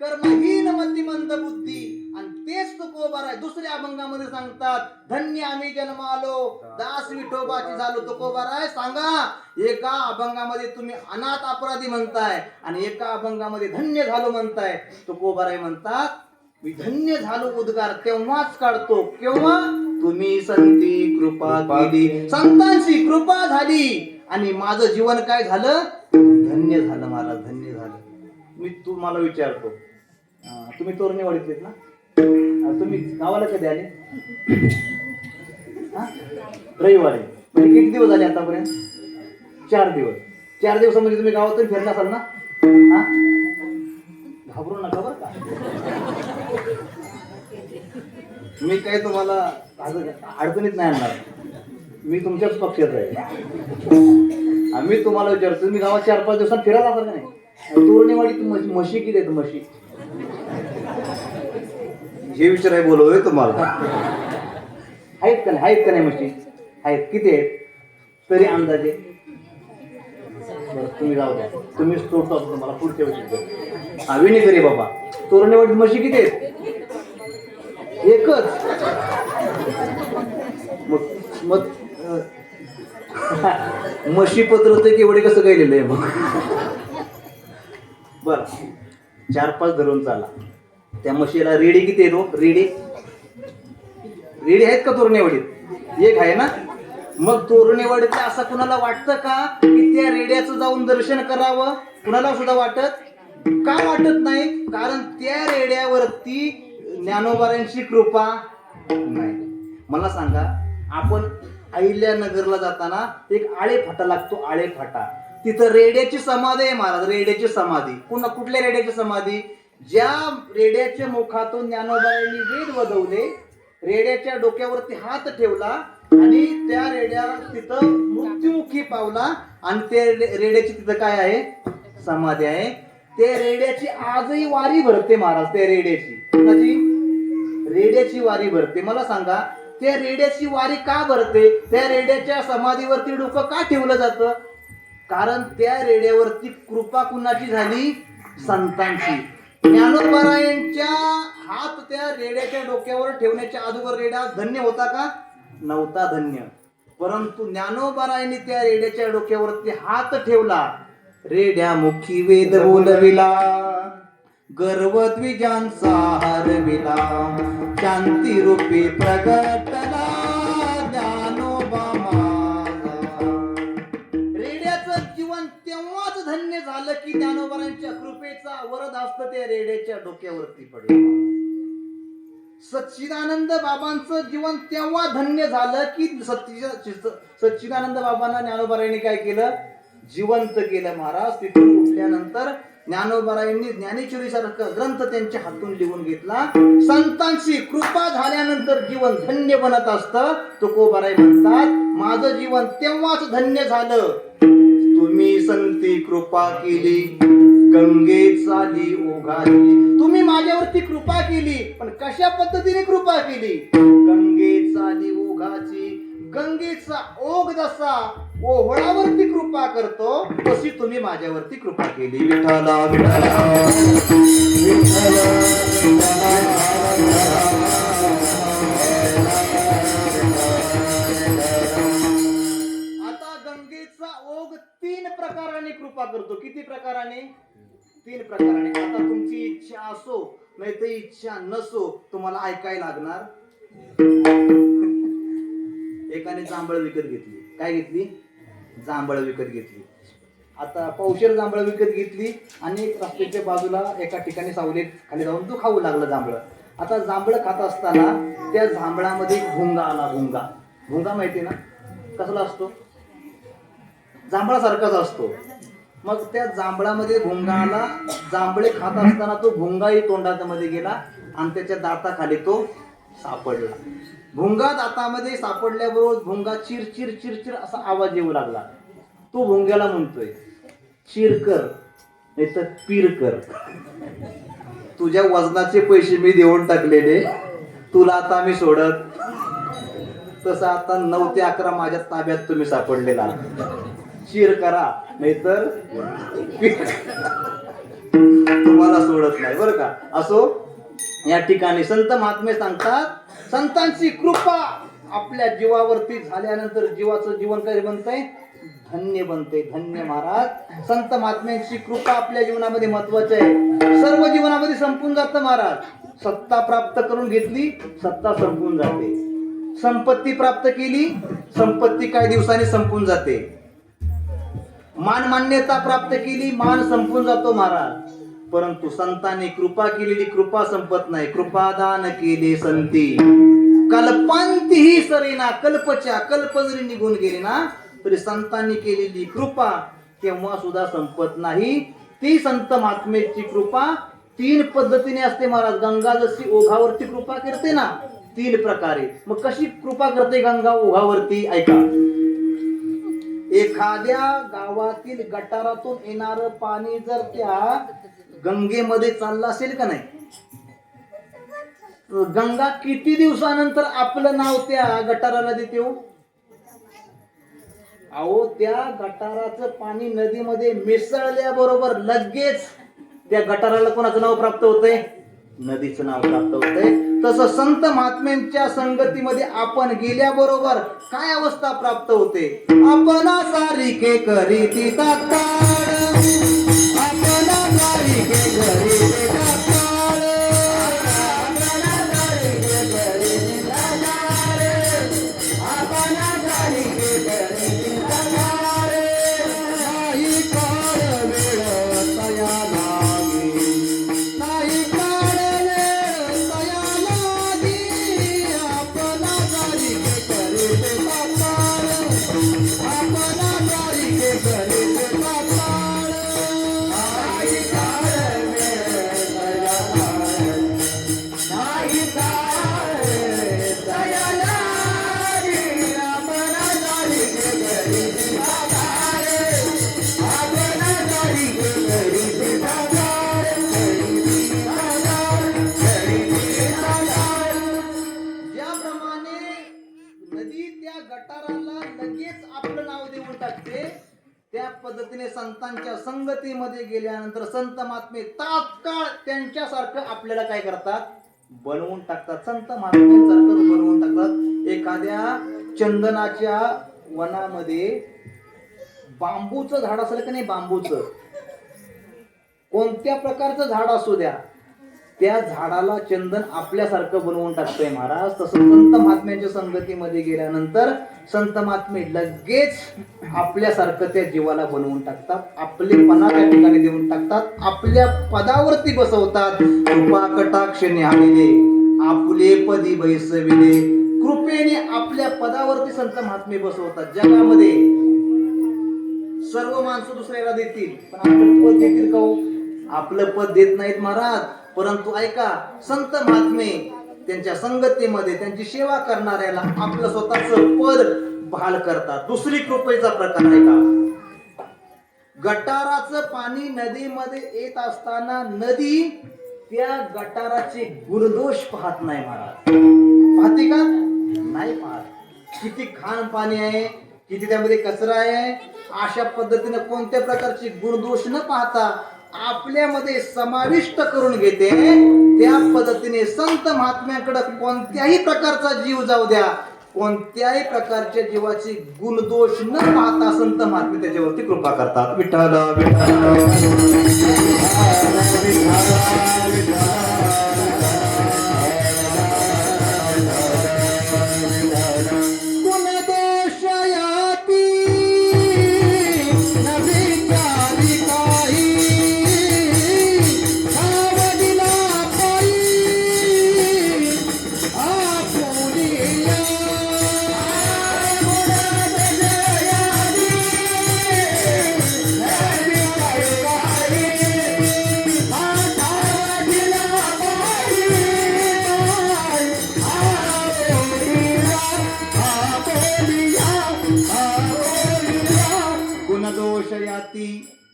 कर्महीन मतिमंद बुद्धी आणि तेच तुकोबार आहे. दुसऱ्या अभंगामध्ये सांगतात धन्य आम्ही जन्मालो दास विठोबाची झालो. तुकोबार आहे सांगा एका अभंगामध्ये तुम्ही अनाथ अपराधी म्हणताय आणि एका अभंगामध्ये धन्य झालो म्हणताय. तुकोबार आहे म्हणतात मी धन्य झालो उद्गार तेव्हाच काढतो केव्हा तुम्ही संती कृपा केली संतांची कृपा झाली आणि माझं जीवन काय झालं धन्य झालं महाराज धन्य झालं. मी तुम्हाला विचारतो तुम्ही तोरणेवाडीतलेत ना तुम्ही गावाला कधी आले? रविवारी म्हणजे किती दिवस झाले आतापर्यंत? 4 दिवस. 4 दिवसामध्ये तुम्ही गावातून फिरला असाल ना? घाबरू नका बरं का. मी काय तुम्हाला अडचणीत नाही आणणार. मी तुमच्याच पक्षाचा आहे. मी तुम्हाला विचारतो तुम्ही गावात 4-5 दिवसात फिरायला असाल का नाही? तोरणेवाडीत म्हशी किती आहेत म्हशी? हे विचाराय बोलवतोय तुम्हाला. आहेत का नाही म्हशी? आहेत. किती आहेत तरी अंदाजे? तुम्ही जाऊ द्या तुम्हीच तोडतो तुम्हाला पुढच्या वेळी विणी बाबा. तोरणेवाडीत म्हशी किती आहेत? एकच. मग म्हशी पत्र ते केवढे कसं गेलेलं आहे मग? बर 4-5 धरून चाला. त्या म्हशीला रेडी किती येतो? रेडी आहेत का तोरणेवाडीत? एक आहे ना. मग तोरणेवाडीत असं कुणाला वाटतं का की त्या रेड्याचं जाऊन दर्शन करावं? कुणाला सुद्धा वाटत का वाटत नाही? कारण त्या रेड्यावरती ज्ञानोबारांची कृपा नाही. मला सांगा आपण अहिल्यानगरला जाताना एक आळे फाटा लागतो. आळे फाटा तिथं रेड्याची समाधी आहे महाराज. रेड्याची समाधी. कुठल्या रेड्याची समाधी? ज्या रेड्याच्या मुखातून ज्ञानोबाईंनी वेद वदवले रेड्याच्या डोक्यावरती हात ठेवला आणि त्या रेड्या तिथं मृत्युमुखी पावला आणि ते रेड्याची तिथं काय आहे समाधी आहे. ते रेड्याची आजही वारी भरते महाराज. त्या रेड्याची वारी भरते. मला सांगा त्या रेड्याची वारी का भरते? त्या रेड्याच्या समाधीवरती डोकं का ठेवलं जातं? कारण त्या रेड्यावरती कृपा कुणाची झाली? संतांची. ज्ञानोबारायांच्या हात त्या रेड्याच्या डोक्यावर ठेवण्याच्या अगोदर रेडा धन्य होता का? नव्हता धन्य. परंतु ज्ञानोबारायांनी त्या रेड्याच्या डोक्यावरती हात ठेवला. रेड्या मुखी वेद बोलविला गर्वद्विजांचा हरविला शांती रूपी प्रगटला ज्ञानोबा माझा. रेड्याचं जीवन तेव्हाच धन्य झालं की ज्ञानोबारांच्या कृपेचा वरदहस्त त्या रेड्याच्या डोक्यावरती पडला. सच्चिदानंद बाबांचं जीवन तेव्हा धन्य झालं की सच्चिदानंद बाबांना ज्ञानोबारायांनी काय केलं, जिवंत केलं महाराज. तिथून उठल्यानंतर ज्ञानोबारायांनी ज्ञानेश्वरी सारखा ग्रंथ त्यांच्या हातून लिहून घेतला. संतांची कृपा झाल्यानंतर जीवन धन्य बनत असतं. तुकोबाराय म्हणतात, माझं जीवन तेव्हाच धन्य झालं, तुम्ही संती कृपा केली, गंगे चाली ओघाली. तुम्ही माझ्यावरती कृपा केली, पण कशा पद्धतीने कृपा केली? गंगे चाली ओघाची. गंगेचा ओघ जसा ओहळावरती कृपा करतो, तशी तुम्ही माझ्यावरती कृपा केली. विठ्ठला विठ्ठला आता गंगेचा ओघ 3 प्रकाराने कृपा करतो. किती प्रकाराने? 3 प्रकाराने. आता तुमची इच्छा असो नाही तर इच्छा नसो, तुम्हाला ऐकायला लागणार. एकाने जांभळ विकत घेतली. काय घेतली? जांभळ विकत घेतली. आता पावशेर जांभळ विकत घेतली आणि रस्त्याच्या बाजूला एका ठिकाणी सावलीत खाली जाऊन तो खाऊ लागला जांभळ. आता जांभळ खात असताना त्या जांभळामध्ये भुंगा आला. भुंगा, भुंगा माहिती ना कसला असतो? जांभळासारखाच असतो. मग त्या जांभळामध्ये भुंगा आला. जांभळे खात असताना तो भुंगाही तोंडामध्ये गेला आणि त्याच्या दाताखाली तो सापडला. भुंगा दातामध्ये सापडल्याबरोबर भुंगा चिर चिर चिर चिर असा आवाज येऊ लागला. तो भुंग्याला म्हणतोय, चिर कर नाही तर पीर कर. तुझ्या वजनाचे पैसे मी देऊन टाकलेले, तुला आता मी सोडत. तसं आता 9 ते 11 माझ्या ताब्यात तुम्ही सापडलेला. चिर करा नाहीतर तुम्हाला सोडत नाही बरं का. असो, या ठिकाणी संत महात्मे सांगतात, संतांची कृपा आपल्या जीवावरती झाल्यानंतर जीवाचं जीवन काय बनतंय? धन्य बनते. धन्य महाराज. संत महात्म्यांची कृपा आपल्या जीवनामध्ये महत्वाची आहे. सर्व जीवनामध्ये संपून जातं महाराज. सत्ता प्राप्त करून घेतली, सत्ता संपून जाते. संपत्ती प्राप्त केली, संपत्ती काही दिवसांनी संपून जाते. मान मान्यता प्राप्त केली, मान संपून जातो महाराज. परंतु संतांनी कृपा केलेली कृपा संपत नाही. कृपादान केले संती, कल्पांतीही सरेना. कल्पच्या कल्प जरी निघून गेले ना तरी संतांनी केलेली कृपा तेव्हा सुद्धा संपत नाही. ती संत महात्मेची कृपा 3 पद्धतीने असते महाराज. गंगा जशी ओघावरती कृपा करते ना 3 प्रकारे. मग कशी कृपा करते गंगा ओघावरती? ऐका. एखाद्या गावातील गटारातून येणारं पाणी जर त्या गंगेमध्ये चाललं असेल का नाही, गंगा किती दिवसानंतर आपलं नाव त्या गटाराला देते हो? अहो, त्या गटाराचं पाणी नदीमध्ये मिसळल्याबरोबर लगेच त्या गटाराला कोणाचं नाव प्राप्त होतंय? नदीचं नाव प्राप्त होतंय. तसं संत महात्म्यांच्या संगतीमध्ये आपण गेल्याबरोबर काय अवस्था प्राप्त होते? आपणा सारिखे करीती तात्काळ, आपणा सारिखे करीती तात्काळ, आपणा सारिखे करीती तात्काळ, आपणा सारिखे करीती तात्काळ. नाही काळ वेळ तया लागे, नाही काळ वेळ तया लागे, आपणा सारिखे करीती तात्काळ, आपणा सारिखे करीती तात्काळ. नाही काळ वेळ तया लागे, नाही काळ वेळ तया लागे, आपणा सारिखे करीती तात्काळ, आपणा सारिखे करीती तात्काळ, करीती तात्काळ, करीती तात्काळ. ज्याप्रमाणे नदी त्या गटाराला लगेच आपलं नाव देऊन टाकते, त्या पद्धतीने संतांच्या संगतीमध्ये गेल्यानंतर संत महात्मे तात्काळ त्यांच्यासारखं आपल्याला काय करतात? बनवून टाकतात. संत महात्म्यांसारखं बनवून टाकतात. एखाद्या चंदनाच्या वनामध्ये बांबूचं झाड असेल का नाही, बांबूचं कोणत्या प्रकारचं झाड असू द्या, त्या झाडाला चंदन आपल्यासारखं बनवून टाकतोय महाराज. तसं संत महात्म्यांच्या संगतीमध्ये गेल्यानंतर संत महात्मे लगेच आपल्यासारखं त्या जीवाला बनवून टाकतात. आपलेपणा त्या ठिकाणी देऊन टाकतात. आपल्या पदावरती बसवतात. कृपा कटाक्ष निहाळिले आपुले पदी बैसविले. कृपेने आपल्या पदावरती संत महात्मे बसवतात. जगामध्ये सर्व माणसं दुसऱ्याला देतील पण आपलं पद देतील का हो? आपलं पद देत नाहीत महाराज. परंतु ऐका, संत महात्मे त्यांच्या संगतीमध्ये त्यांची सेवा करणाऱ्याला आपलं स्वतःच पद बहाल करतात. दुसरी कृपेचा प्रकार आहे का, गटाराचं पाणी नदीमध्ये येत असताना नदी त्या गटाराचे गुणदोष पाहत नाही महाराज. पाहते का? नाही पाहत. किती घाण पाणी आहे, किती त्यामध्ये कचरा आहे, अशा पद्धतीने कोणत्या प्रकारचे गुणदोष न पाहता आपल्यामध्ये समाविष्ट करून घेते. त्या पद्धतीने संत महात्म्याकडे कोणत्याही प्रकारचा जीव जाऊ द्या, कोणत्याही प्रकारच्या जीवाची गुणदोष न पाहता संत महात्मे त्याच्यावरती कृपा करतात. विठ्ठल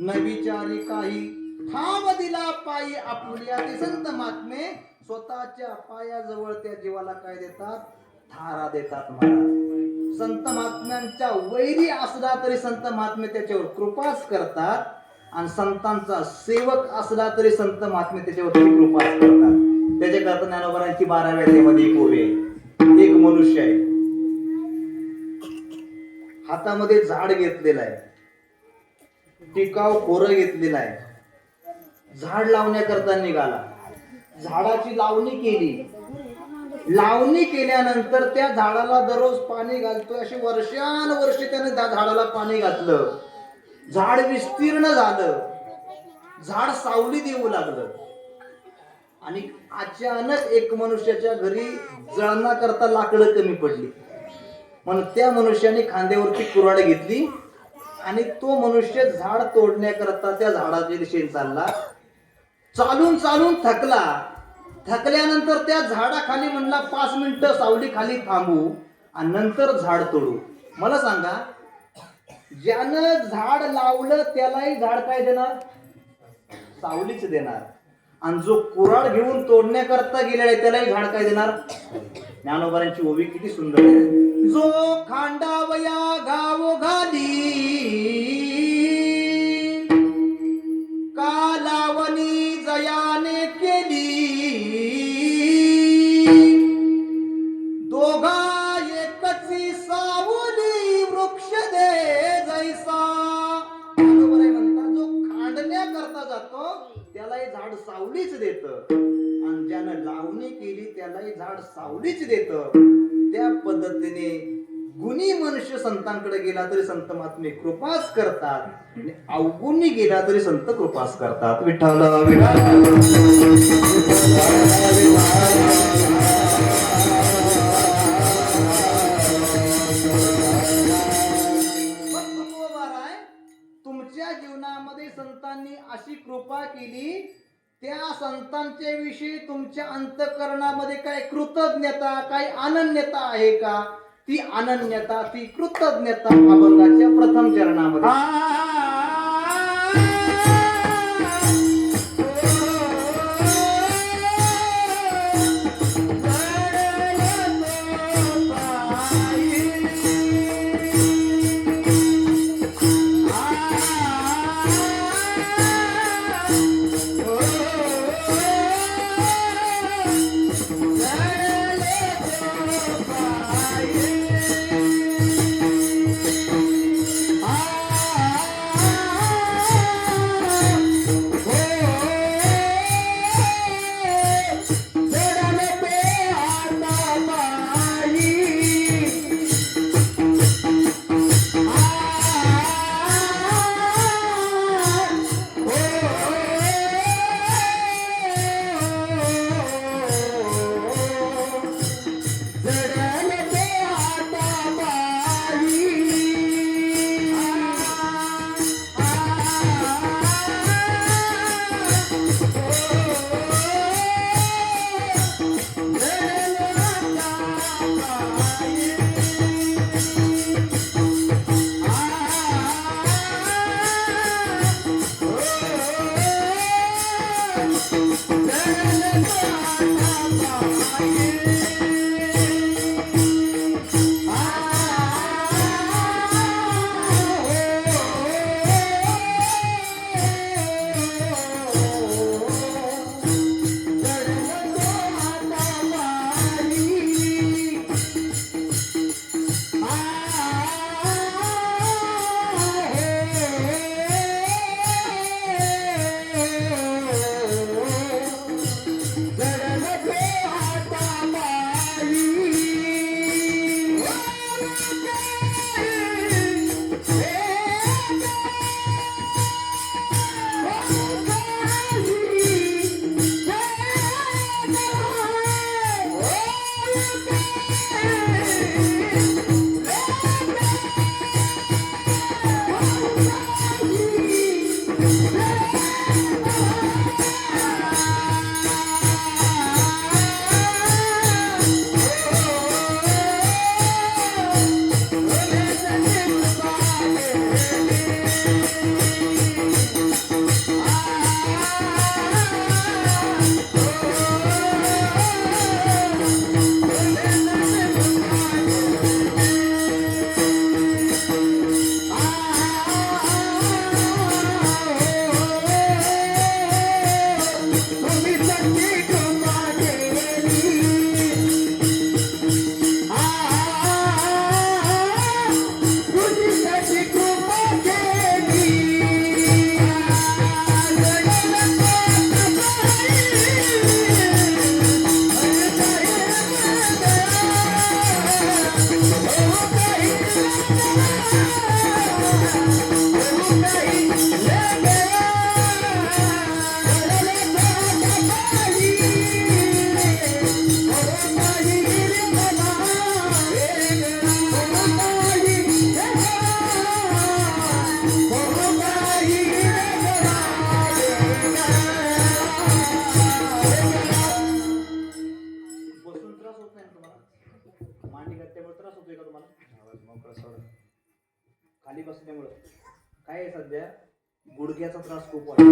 न विचारी काही ठाव दिला पायी आपुल्या. ते संत महात्मे स्वतःच्या पायाजवळ त्या जीवाला काय देतात? थारा देतात महाराज. संत महात्म्यांच्या वैरी असला तरी संत महात्मे त्याच्यावर कृपाच करतात आणि संतांचा सेवक असला तरी संत महात्मे त्याच्यावरती कृपाच करतात. त्याच्याकरता ज्ञानोबारांची 12व्या अध्यायामध्ये एक ओवी आहे. एक मनुष्य आहे, हातामध्ये झाड घेतलेलं आहे, टिकाव खोरं घेतलेलं आहे, झाड लावण्याकरता निघाला. झाडाची लावणी केली. लावणी केल्यानंतर त्या झाडाला दररोज पाणी घालतोय. असे वर्षानुवर्षे त्याने त्या झाडाला पाणी घातलं. झाड विस्तीर्ण झालं, झाड सावली देऊ लागलं. आणि अचानक एक मनुष्याच्या घरी जळणा करता लाकडं कमी पडली. म्हणून त्या मनुष्याने खांद्यावरती कुऱ्हाड घेतली आणि तो मनुष्य झाड तोडण्याकरता त्या झाडाच्या दिशेने चालला. चालून चालून थकला. थकल्यानंतर त्या झाडाखाली म्हणला 5 मिनिटं सावली खाली थांबू आणि नंतर झाड तोडू. मला सांगा, ज्यानं झाड लावलं त्यालाही झाड काय देणार? सावलीच देणार. आणि जो कुऱ्हाड घेऊन तोडण्याकरता गेलेला आहे त्यालाही झाड काय देणार? ज्ञानोबारांची ओवी किती सुंदर आहे. जो खांडावया गावो घाली का लावणी जयाने केली, दोघा एकची सावली वृक्ष दे जैसा. बरोबर आहे म्हणता. जो खांडण्याकरता जातो त्यालाही झाड सावलीच देतं आणि ज्यानं लावणी केली त्यालाही झाड सावलीच देतं. त्या पद्धतीने गुणी मनुष्य संतांकडे गेला तरी संत महात्मे कृपाच करतात आणि अवगुणी गेला तरी संत कृपाच करतात. विठ्ठल तुमच्या जीवनामध्ये संतांनी अशी कृपा केली, त्या संतांच्या विषयी तुमच्या अंतःकरणामध्ये काय कृतज्ञता, काय अनन्यता आहे का? ती अनन्यता, ती कृतज्ञता अभंगाच्या प्रथम चरणामध्ये. बसून त्रास होत नाही ना तुम्हाला? मांडी घातल्यामुळे त्रास होतोय का तुम्हाला? आवाज मोकळा सोडा. खाली बसल्यामुळं काय आहे सध्या गुडघ्याचा त्रास खूप वाटतो.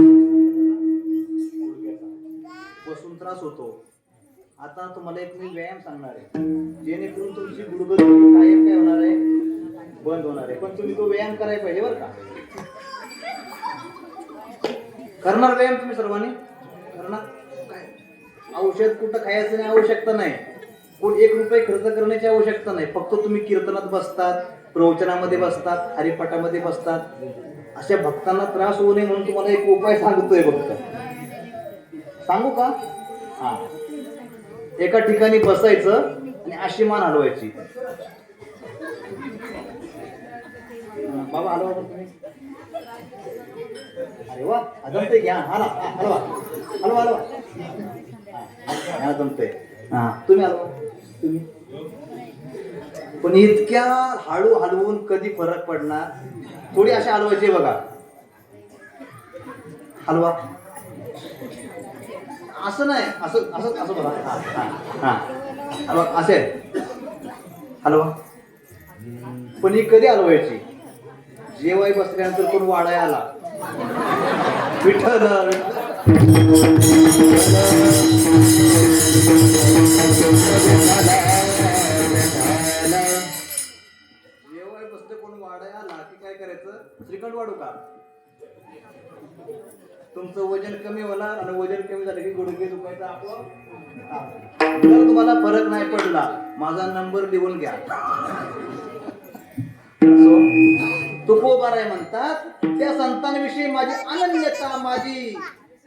गुडघ्याचा बसून त्रास होतो. आता तुम्हाला एक मी व्यायाम सांगणार आहे जेणेकरून तुमची गुडघं कायम काय होणार आहे, बंद होणार आहे. पण तुम्ही तो व्यायाम करायला पाहिजे बरं का. करणार व्यायाम तुम्ही सर्वांनी करणार. औषध कुठं खायचं नाही, आवश्यकता नाही. कुठं 1 रुपये खर्च करण्याची आवश्यकता नाही. फक्त तुम्ही कीर्तनात बसतात, प्रवचनामध्ये बसतात, हरिपाठामध्ये बसतात. अशा भक्तांना त्रास होऊ नये म्हणून तुम्हाला एक उपाय सांगतोय फक्त. सांगू का? हा, एका ठिकाणी बसायचं आणि अशी मान हलवायची. बाबा हलवा तुम्ही. अरे वा, जमतंय घ्या. हलवा हलवा हलवा हलवा. हा जमतंय. हा तुम्ही हलवा तुम्ही. पण इतक्या हळू हलवून कधी फरक पडणार? थोडी अशा हलवायची बघा. हलवा असं नाही, असं असं असं बघा. हा हा हा असे हलवा. पण ही कधी हलवायची? जेवाय बसल्यानंतर कोण वाढाय आला, विठ्ठल जेवाय बसते कोण वाढाय आला की काय करायचं? श्रीखंड वाढू का? तुमचं वजन कमी होणार आणि वजन कमी झालं की गुडघे दुखायचं आपोआप. जर तुम्हाला फरक नाही पडला माझा नंबर लिहून घ्या. तुकोबाराय म्हणतात त्या संतांविषयी माझी अनन्यता, माझी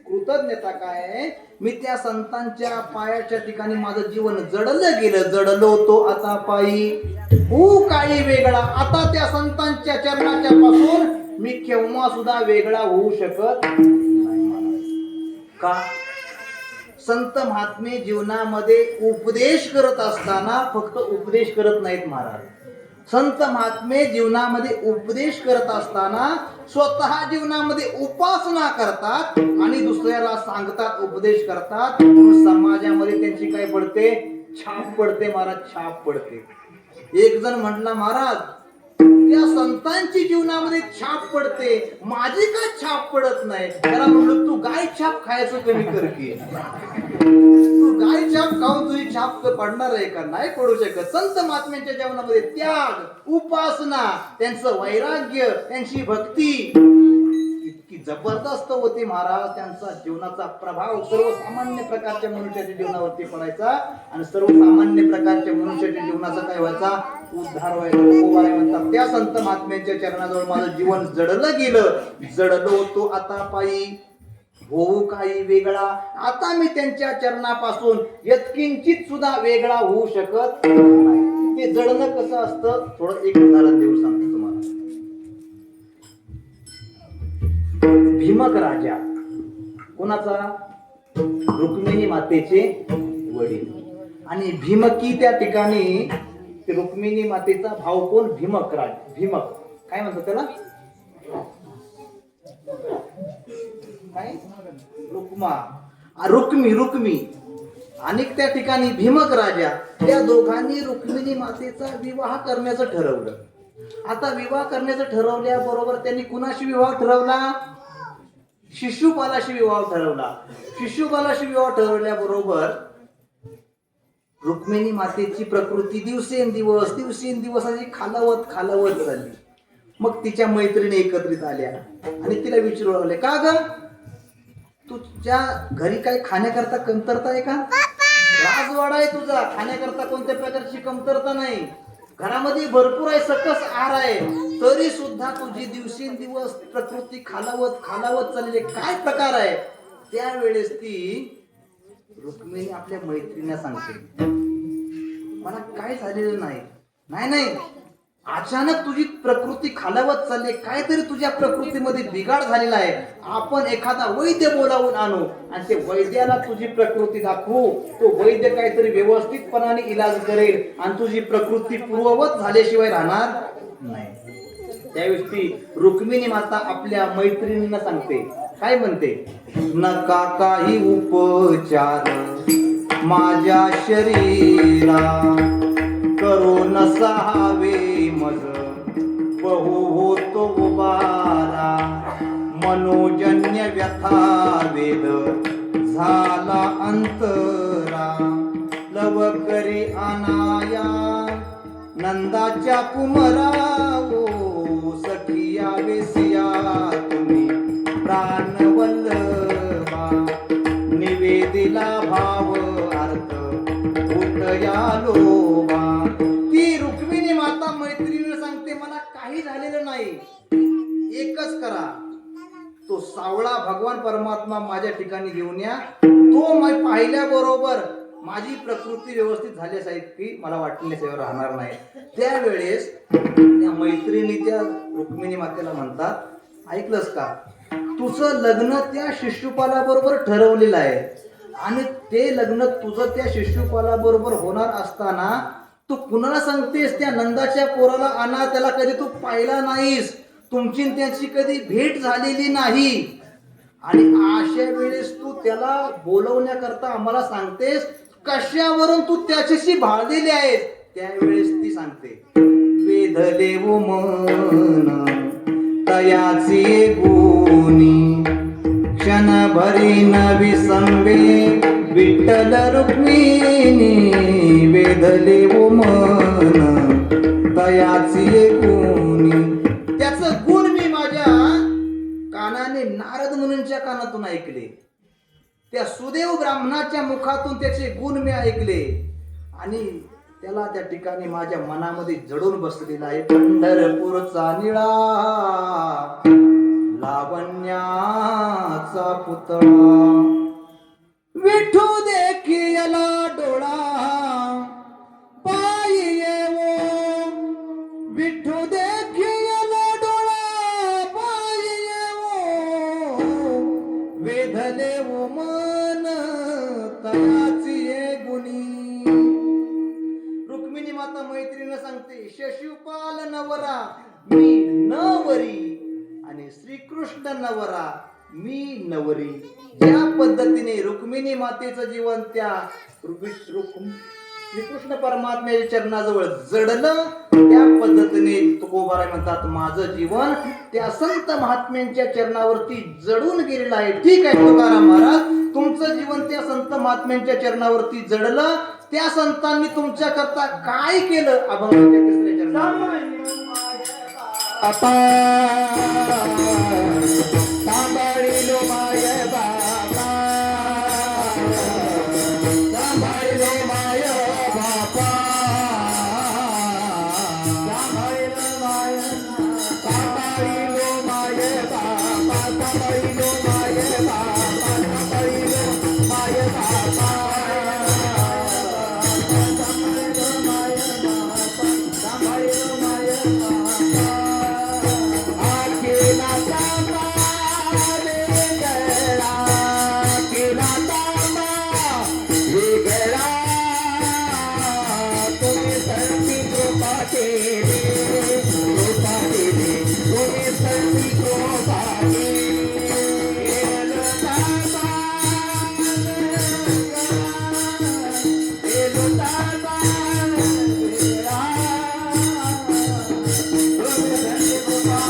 कृतज्ञता काय आहे? मी त्या संतांच्या पायाच्या ठिकाणी माझं जीवन जडलं गेलं, जडलो होतो आता पायी काळी वेगळा. आता त्या संतांच्या चरणाच्या पासून मी केव्हा सुद्धा वेगळा होऊ शकत का? संत महात्मे जीवनामध्ये उपदेश करत असताना फक्त उपदेश करत नाहीत महाराज. संत महात्मे जीवनामध्ये उपदेश करत असताना स्वतः जीवनामध्ये उपासना करतात आणि दुसऱ्याला सांगतात, उपदेश करतात. समाजामध्ये त्यांची काय पडते? छाप पडते महाराज, छाप पडते. एक जण म्हटला, महाराज त्या संतांची जीवनामध्ये छाप पडते, माझी का छाप पडत नाही? त्याला म्हणलं तू गाय छाप खायचं कमी कर की. तू गाय छाप खाऊन तुझी छाप पडणार आहे का? नाही पडू शकत. संत महात्म्यांच्या जीवनामध्ये त्याग, उपासना, त्यांचं वैराग्य, त्यांची भक्ती इतकी जबरदस्त होती महाराज. त्यांचा जीवनाचा प्रभाव सर्वसामान्य प्रकारच्या मनुष्याच्या जीवनावरती पडायचा आणि सर्वसामान्य प्रकारच्या मनुष्याच्या जीवनाचा काय व्हायचा? उद्धार व्हायचा. गोवाळे म्हणतात त्या संत महात्म्यांच्या चरणाजवळ माझं जीवन जडलं गेलं, जडलो तो आता पायी, होऊ काही वेगळा. आता मी त्यांच्या चरणापासून यत्किंचित सुद्धा वेगळा होऊ शकत नाही. ते जडणं कसं असतं थोडं एक उदाहरण देऊ सांगतो तुम्हाला. भीमक राजा कोणाचा? रुक्मिणी मातेचे वडील. आणि भीमकी त्या ठिकाणी रुक्मिणी मातेचा भाऊ कोण? भीमक राज. भीमक काय म्हणतात त्याला? काय? रुक्मी. आणि त्या ठिकाणी भीमक राजा, त्या दोघांनी रुक्मिणी मातेचा विवाह करण्याचं ठरवलं. आता विवाह करण्याचं ठरवल्याबरोबर त्यांनी कुणाशी विवाह ठरवला? शिशुपालाशी विवाह ठरवला. शिशुपालाशी विवाह ठरवल्याबरोबर रुक्मिणी मातेची प्रकृती दिवसेंदिवस अशी खालावत चालली. मग तिच्या मैत्रिणी एकत्रित आल्या आणि तिला विचारू लागले, का ग तुझ्या घरी काही खाण्याकरता कमतरता आहे का? राजवाडा आहे तुझा, खाण्याकरता कोणत्या प्रकारची कमतरता नाही, घरामध्ये भरपूर आहे, सकस आहार आहे, तरी सुद्धा तुझी दिवसेंदिवस प्रकृती खालावत चालली, काय प्रकार आहे? त्यावेळेस ती रुक्मिणी आपल्या मैत्रिणीला सांगते, मला काय झालेलं नाही, अचानक तुझी प्रकृती खालावत चालली, काहीतरी तुझ्या प्रकृतीमध्ये बिघाड झालेला आहे. आपण एखादा वैद्य बोलावून आणू आणि ते वैद्याला तुझी प्रकृती दाखवू. तो वैद्य काहीतरी व्यवस्थितपणाने इलाज करेल आणि तुझी प्रकृती पूर्ववत झाल्याशिवाय राहणार नाही. त्यावेळेस ती रुक्मिणी माता आपल्या मैत्रिणींना सांगते, काय म्हणते? नका काही उपचार माझ्या शरीरा, करो न सहावे मज बहु होतो उबारा, मनोजन्य व्यथा वेद झाला अंतरा, लवकरी अनाया नंदाच्या कुमरा, ओ सखिया वेसिया तुम्ही प्राणवल्लभा, निवेदिला भाव अर्थ होतया लोभा. ती रुक्मिणी माता मैत्रिणीला सांगते, मला काही झालेलं नाही, एकच करा, तो सावळा भगवान परमात्मा माझ्या ठिकाणी घेऊन या, तो मी पाहिल्याबरोबर माझी प्रकृती व्यवस्थित झाल्यासारखी मला वाटण्याशिवाय राहणार नाही. त्यावेळेस त्या मैत्रिणी त्या रुक्मिणी मातेला म्हणतात, ऐकलंस का, तुझं लग्न त्या शिशुपालाबरोबर ठरवलेलं आहे आणि ते लग्न तुझं त्या शिशुपालाबरोबर होणार असताना तू कुणाला सांगतेस? त्या नंदाच्या पोराला आणा, त्याला कधी तू पाहिला नाहीस, तुमची त्याची कधी भेट झालेली नाही, आणि अशा वेळेस तू त्याला बोलवण्याकरता आम्हाला सांगतेस, कशावरून तू त्याच्याशी भाळलेली आहेस? त्यावेळेस ती सांगते, वेधले वो मन तयाची गुणी, क्षणभरी न विसंबे विठ्ठल रुक्मिणी, वेधले वो मन तयाची गुणी. त्याचं गुण मी माझ्या कानाने नारद मुनींच्या कानातून ऐकले, त्या सुदेव ब्राह्मणाच्या मुखातून त्याचे गुण मी ऐकले आणि त्याला त्या ठिकाणी माझ्या मनामध्ये जडून बसलेला आहे. पंढरपूरचा निळा लावण्याचा पुतळा, विठू देखियला डोळा पायी येवो, विठू देखियला डोळा पायी येवो, वेधले वो मन तयाची ये गुणी. रुक्मिणी माता मैत्रीने सांगते, शिशुपाल नवरा मी नवरी आणि श्रीकृष्ण नवरा मी नवरी. ज्या पद्धतीने रुक्मिणी मातेचं जीवन त्या श्रीकृष्ण परमात्म्याच्या चरणाजवळ जडलं, त्या पद्धतीने तुकोबाराय म्हणतात माझं जीवन त्या संत महात्म्यांच्या चरणावरती जडून गेलेलं आहे. ठीक आहे तुकाराम महाराज, तुमचं जीवन त्या संत महात्म्यांच्या चरणावरती जडलं, त्या संतांनी तुमच्या करता काय केलं अभंगाच्या तिसऱ्या चरणात आता सांभाळिलो माय बाबा, सांभाळिलो माय बाबा, सांभाळिलो माय, सांभाळिलो माय बाबा, सांभाळिलो माय बाबा, सांभाळिलो माय बाबा, सांभाळिलो माय बाबा, सांभाळिलो माय बाबा. केला तांबा वेगळा, केला तांबा वेगळा, तुम्ही संती कृपा केली, कृपा केली, तुम्ही संती कृपा केली. केलं तांबा वेगळा, केलं तांबा वेगळा, तुम्ही संती कृपा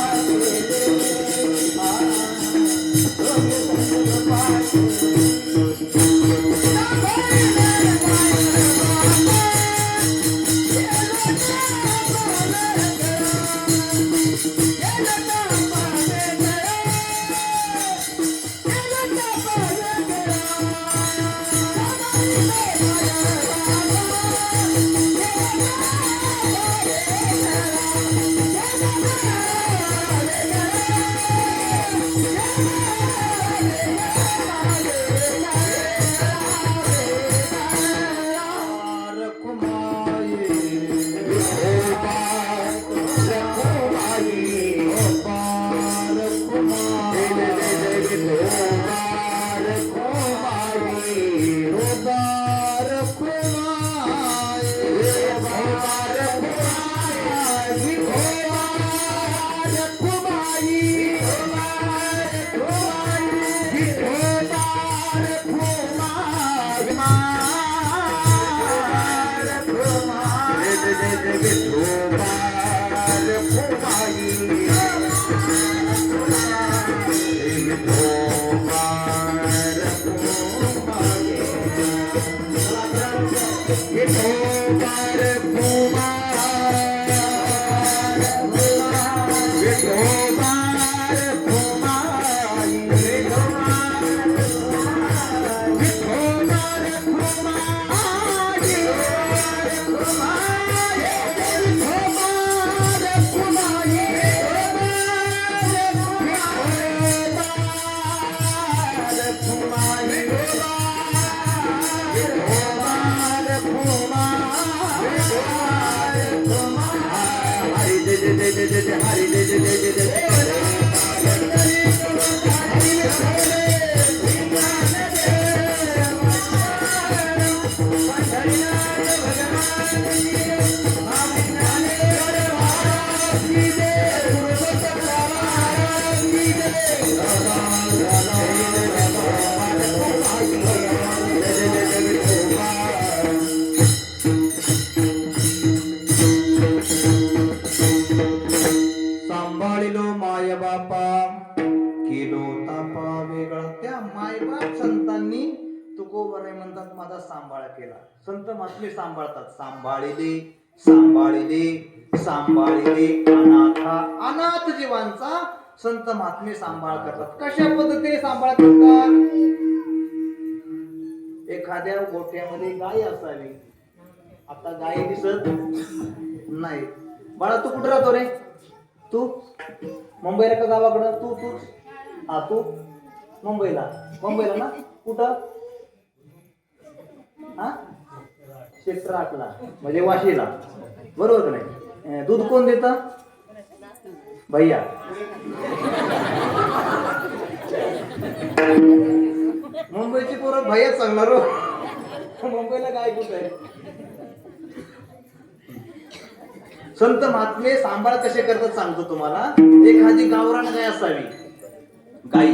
सांभाळिलो माय बापा, केलो तापा वेगळा. त्या मायबाप संतांनी तुकोबाराय म्हणतात माझा सांभाळ केला. संत महात्मे सांभाळतात. सांभाळिले, सांभाळिले, सांभाळिले अनाथा, अनाथ जीवांचा संत महात्मे सांभाळ करतात. कशा पद्धतीने सांभाळ करतात? एखाद्या गोठ्यामध्ये गाय असावी. आता गाय दिसत नाही. बाळा तू कुठे राहतो रे? तू मुंबईला का गावाकडं? तू तू हा तू मुंबईला. मुंबईला ना? कुठं? हा क्षेत्र 8ला म्हणजे वाशीला, बरोबर का नाही? दूध कोण देत? भैया. मुंबईची पोरं भैयाच सांगणार हो. मुंबईला गाय कुठं आहे? संत महात्मे सांभाळ कसे करतात सांगतो तुम्हाला. एखादी गावरान गाय असावी. गाई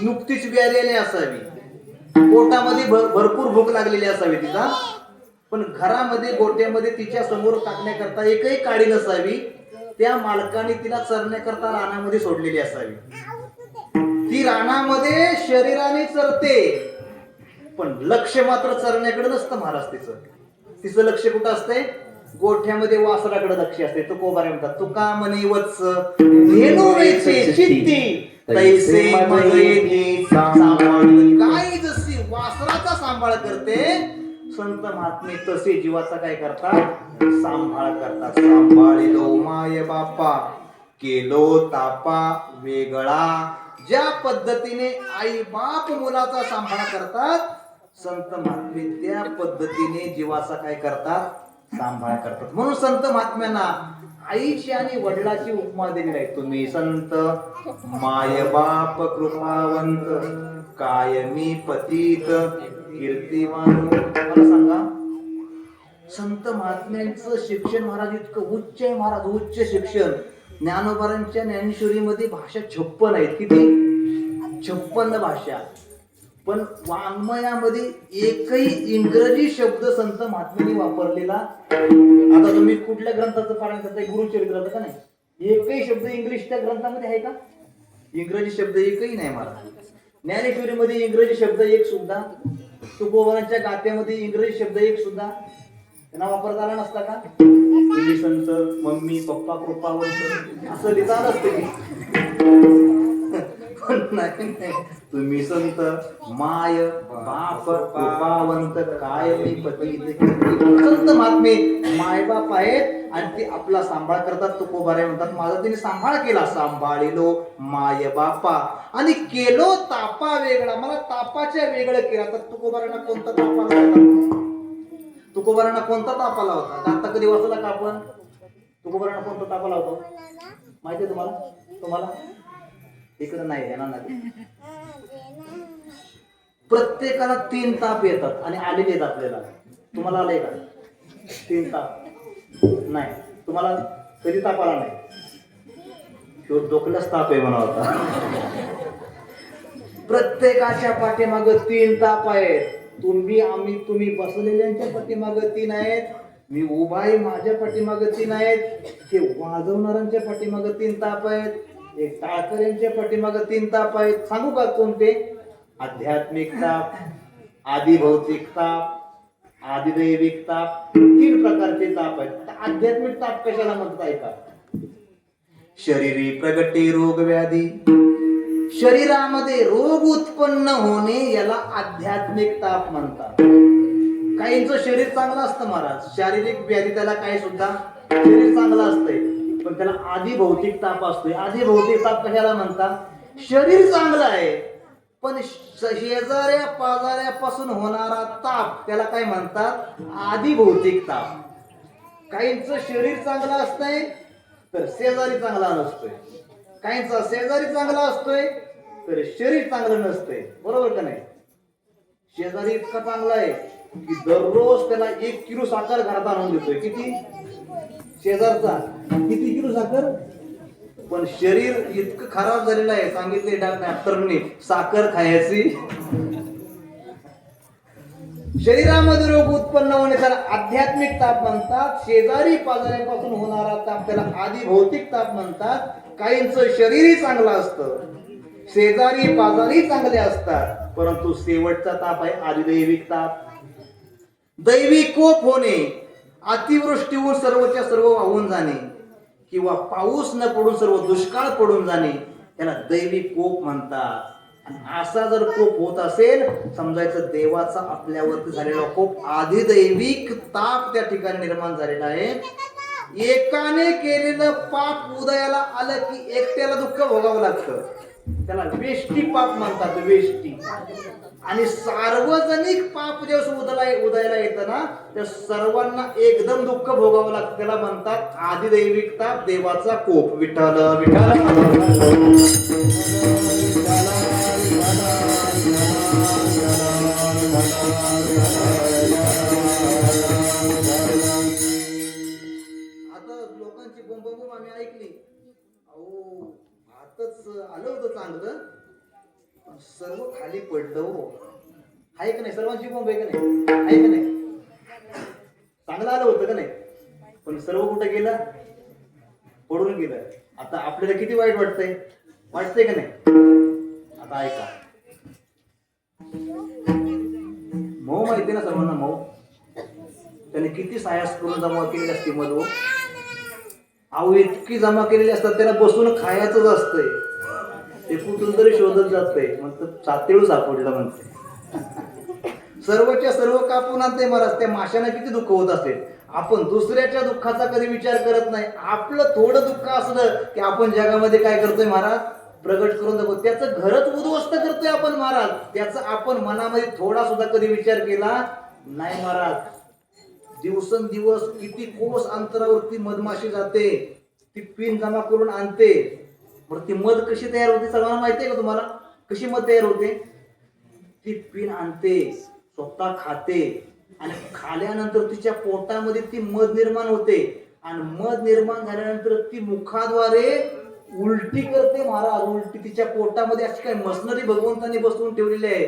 नुकतीच व्यालेली असावी. पोटामध्ये भरपूर भूक लागलेली असावी तिचा. पण घरामध्ये गोट्यामध्ये तिच्या समोर टाकण्याकरता एकही काडी नसावी. त्या मालकाने तिला चरण्याकरता रानामध्ये सोडलेली असावी. ती रानामध्ये शरीराने चरते, पण लक्ष मात्र चरण्याकडे नसतं महाराज तिचं. तिचं लक्ष कुठं असतंय? गोठ्यामध्ये वासराकडे लक्ष असते. तुकोबारे म्हणतात, तुका म्हणे वत्स धेनू वेचे चित्ती तैसे मज येती सांभाळून. गाय जशी वासराचा सांभाळ करते, संत महात्मे तसे जीवाचा काय करतात? सांभाळ करतात. सांभाळिलो माय बापा केलो तापा वेगळा. ज्या पद्धतीने आई बाप मुलाचा सांभाळ करतात, संत महात्मे त्या पद्धतीने जीवाचा काय करतात? सांभाळ करतात. म्हणून संत महात्म्यांना आईची आणि वडिलाची उपमा दिलेली आहे. तुम्ही संत माय बाप कृपावंत कायमी पतित कीर्तिमान. मला सांगा, संत महात्म्यांचं शिक्षण महाराज इतकं उच्च आहे महाराज, उच्च शिक्षण. ज्ञानोबारांच्या ज्ञानेश्वरीमध्ये भाषा 56 आहेत. किती? 56 भाषा. पण वाङ्मयामध्ये एकही इंग्रजी शब्द संत महात्म्यांनी वापरलेला. आता तुम्ही कुठल्या ग्रंथाचं पारायण करताय? गुरुचरित्राचं का नाही? एकही शब्द इंग्लिश त्या ग्रंथामध्ये आहे का? इंग्रजी शब्द एकही नाही महाराज. ज्ञानेश्वरीमध्ये इंग्रजी शब्द एक सुद्धा, तुकोबारांच्या गात्यामध्ये इंग्रजी शब्द एक सुद्धा त्यांना वापरता आला नसता का? तुम्ही संत मम्मी पप्पा कृपावंत असं लिहिता नसते की. नाही, तुम्ही संत माय बाप कृपावंत कायमी पती. संत महात्मे माय बाप आहेत आणि ते आपला सांभाळ करतात. तुकोबारे म्हणतात, माझा तिने सांभाळ केला. सांभाळिलो माय बापा आणि केलो तापा वेगळा. मला तापाच्या वेगळं केला. तर तुकोबारांना कोणता ताप आला होता? तुकोबारांना कोणता ताप आला होता? आता कधी वाचला का आपण? तुकोबारांना कोणता ताप आला होता माहिती आहे तुम्हाला? तुम्हाला इकडं नाही येणार नाही. प्रत्येकाला 3 ताप येतात आणि आलेले आहेत आपल्याला. तुम्हाला आले का 3 ताप? नाही. तुम्हाला कधी ताप आला नाही? तो डोकल्याच ताप आहे म्हणा होता. प्रत्येकाच्या पाठीमाग 3 ताप आहेत. तुम्ही बसलेल्यांच्या पाठीमाग 3 आहेत. मी उभा आहे, माझ्या पाठीमाग 3 आहेत. हे वाजवणाऱ्यांच्या पाठीमाग 3 ताप आहेत. एक टाळकऱ्यांच्या पाठीमाग 3 ताप आहेत. सांगू का कोणते? आध्यात्मिक ताप, आधी भौतिक ताप, आदिदैविक ताप. 3 प्रकारचे ताप आहेत. आध्यात्मिक ताप कशाला म्हणतात ऐका? शरीरी प्रगती रोग व्याधी. शरीरामध्ये रोग उत्पन्न होणे याला आध्यात्मिक ताप म्हणतात. काहींचं शरीर चांगलं असतं महाराज, शारीरिक व्याधी त्याला काही सुद्धा शरीर चांगलं असतंय, पण त्याला आधी भौतिक ताप असतोय. आधी भौतिक ताप कशाला म्हणतात? शरीर चांगलं आहे पण शेजाऱ्या पाजाऱ्यापासून होणारा ताप त्याला काय म्हणतात? आधी भौतिक ताप. काहींचं शरीर चांगलं असतंय तर शेजारी चांगला नसतोय. काहींचा शेजारी चांगला असतोय तर शरीर चांगलं नसतंय. बरोबर का नाही? शेजारी इतका चांगला आहे की दररोज त्याला 1 किलो साखर घरात आणून देतोय. किती? शेजारचा किती किलो साखर? पण शरीर इतकं खराब झालेलं आहे, सांगितले डॉक्टरने साखर खायची. शरीरामध्ये रोग उत्पन्न होणे त्याला आध्यात्मिक ताप म्हणतात. शेजारी पाजाऱ्यापासून होणारा ताप त्याला आधी भौतिक ताप म्हणतात. काहींचं शरीरही चांगलं असतं, शेजारी पाजारी चांगले असतात, परंतु शेवटचा ताप आहे आदिदैविक ताप. दैवी कोप होणे, अतिवृष्टी होऊन सर्वच्या सर्व वाहून जाणे किंवा पाऊस न पडून सर्व दुष्काळ पडून जाणे त्याला दैवी कोप म्हणतात. असा जर कोप होत असेल समजायचं देवाचा आपल्यावरती झालेला कोप आदिदैविक ताप त्या ठिकाणी निर्माण झालेला आहे. एकाने केलेलं पाप उदयाला आलं की एकट्याला दुःख भोगावं लागतं, त्याला वेष्टी पाप म्हणतात. वेष्टी. आणि सार्वजनिक पाप जेव्हा उदयाला येतं ना त्या सर्वांना एकदम दुःख भोगावं लागतं, त्याला म्हणतात आदिदैविक ताप, देवाचा कोप. विठ्ठल विठ्ठल. आता लोकांची बोंबाबोंब आम्ही ऐकली. अहो आताच आलं होतं चांगलं, सर्व खाली पडलं हो. आहे का नाही? सर्वांची बोंब आहे का नाही? आहे का नाही? चांगलं आलं होतं का नाही, पण सर्व कुठं गेलं, पडून गेलं. आता आपल्याला किती वाईट वाटतंय, वाटतंय का नाही. आता ऐका, मऊ माहिती ना सर्वांना, मऊ त्याने किती सायास करून जमा केलेली असते मधू. अहो इतकी जमा केलेली असतात, त्याला बसून खायचंच असतंय. ते कुठून तरी शोधत जातंय, म्हणतं सातेळू सापडलं म्हणते. सर्वच्या सर्व कापून आणते महाराज. त्या माशांना किती दुःख होत असेल. आपण दुसऱ्याच्या दुःखाचा कधी विचार करत नाही. आपलं थोडं दुःख असलं की आपण जगामध्ये काय करतोय महाराज, प्रगट करून दाखवतो. त्याचं घरच उद्ध्वस्त करतोय आपण महाराज. त्याचा आपण मनामध्ये थोडा सुद्धा कधी विचार केला नाही महाराज. दिवसेंदिवस किती कोस अंतरावरती मधमाशी जाते, ती पिन जमा करून आणते. बरं ती मध कशी तयार होते सर्वांना माहिती आहे का तुम्हाला, कशी मध तयार होते. ती पिन आणते, स्वतः खाते आणि खाल्यानंतर तिच्या पोटामध्ये ती मध निर्माण होते आणि मध निर्माण झाल्यानंतर ती मुखाद्वारे उलटी करते महाराज. उलटी तिच्या पोटामध्ये अशी काय मशनरी भगवंताने बसवून ठेवलेली आहे.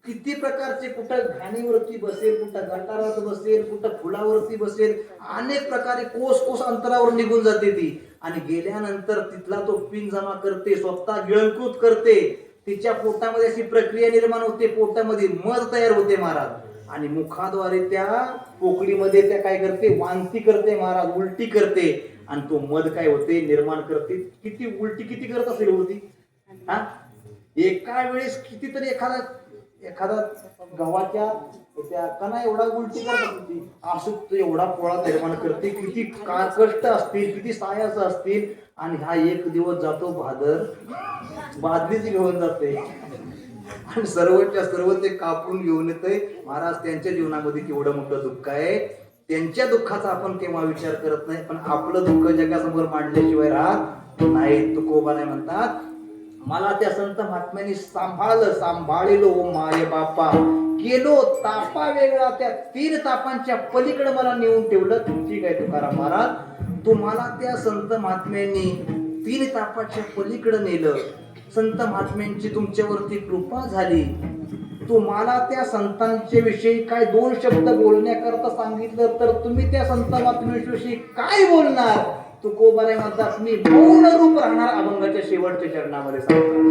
किती प्रकारचे, कुठं घाणीवरती बसेल, कुठं गटारात बसेल, कुठं फुलावरती बसेल, अनेक प्रकारे कोस कोस अंतरावर निघून जाते ती आणि गेल्यानंतर तिथला तो पिन जमा करते, स्वतः गिळंकृत करते. तिच्या पोटामध्ये अशी प्रक्रिया निर्माण होते, पोटामध्ये मध तयार होते महाराज आणि मुखाद्वारे त्या पोकळीमध्ये त्या काय करते, वांती करते महाराज, उलटी करते आणि तो मध काय होते, निर्माण करते. किती उलटी किती करत असेल होती हा. एका वेळेस कितीतरी एखादा गव्हाच्या त्या कणा एवढा उलटी करत असते, असं एवढा पोळा निर्माण करते. किती कष्ट असतील, किती सायास असतील आणि हा एक दिवस जातो बादलीच घेऊन जाते आणि सर्वच्या सर्व ते कापून घेऊन येते महाराज. त्यांच्या जीवनामध्ये केवढं मोठं दुःख आहे. त्यांच्या दुःखाचा आपण केव्हा विचार करत नाही, पण आपलं दुःख जगासमोर मांडल्याशिवाय राहत नाही. तुकोबा नाही म्हणतात, मला त्या संत महात्म्यांनी सांभाळलो माये बापा, केलो तापा वेगळा, त्या 3 तापांच्या पलीकडे मला नेऊन ठेवलं. ठीक आहे तुकाराम महाराज, तुम्हाला त्या संत महात्म्यांनी 3 तापाच्या पलीकडे नेलं. संत महात्म्यांची तुमच्यावरती कृपा झाली. तुम्हाला त्या संतांच्या विषयी काय 2 शब्द बोलण्याकरता सांगितलं तर तुम्ही त्या संत महात्म्यांविषयी काय बोलणार. तुकोबारे म्हणतात, मी मौन रूप राहणार अभंगाच्या शेवटच्या चरणामध्ये सांगतो.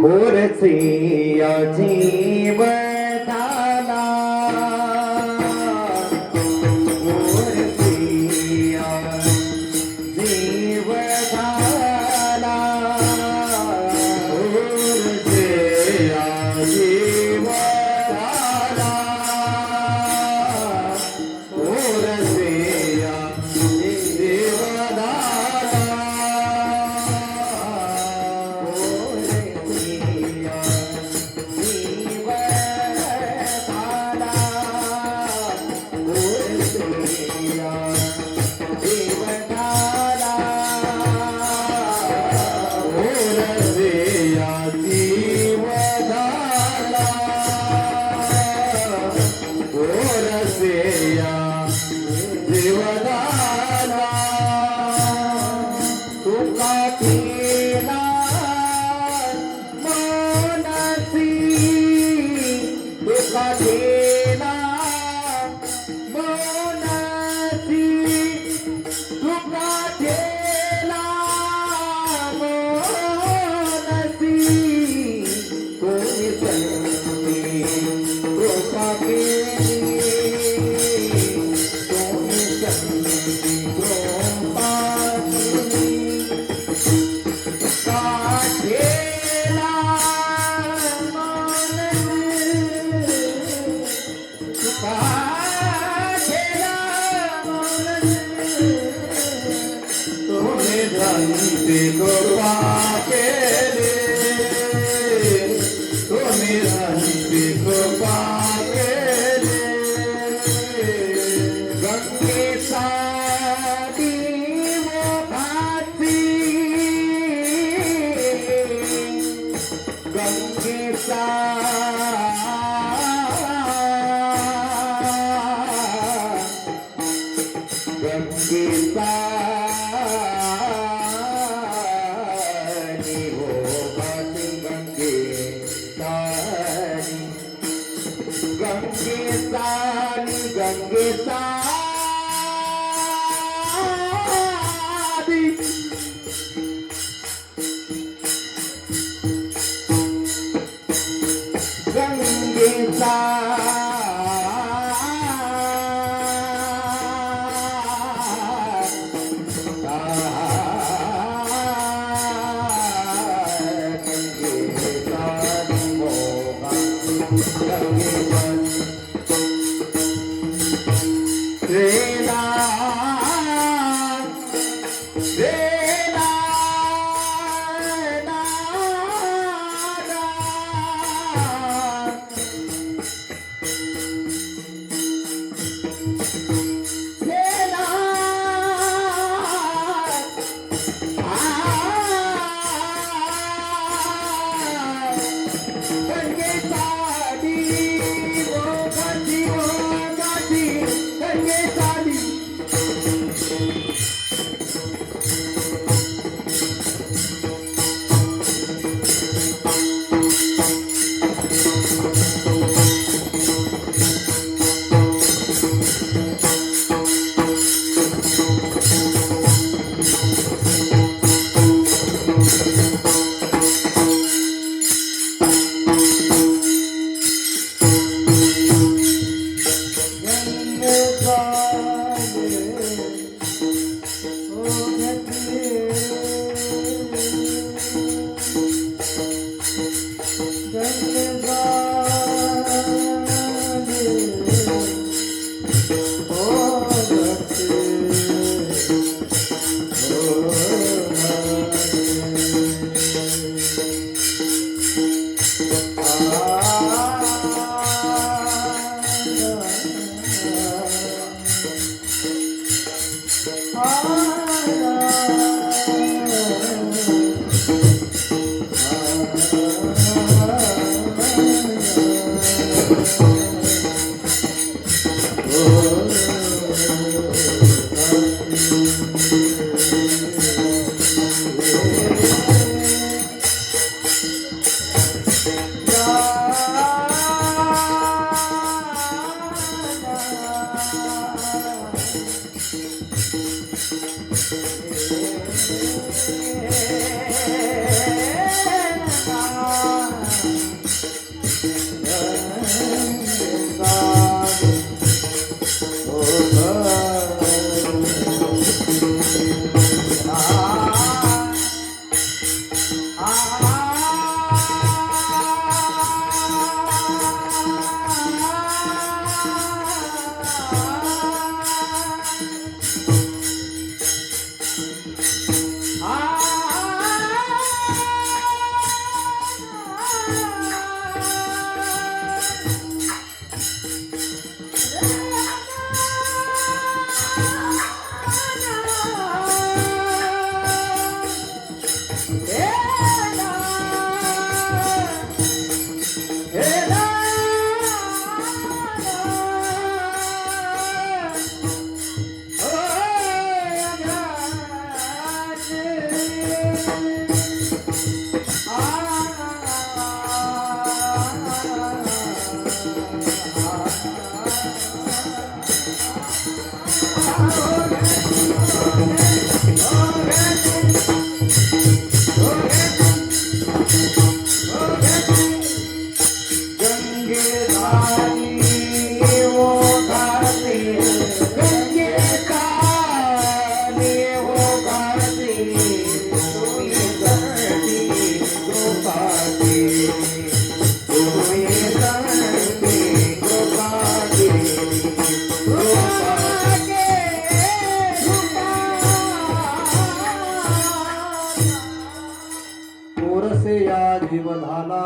जीवधाला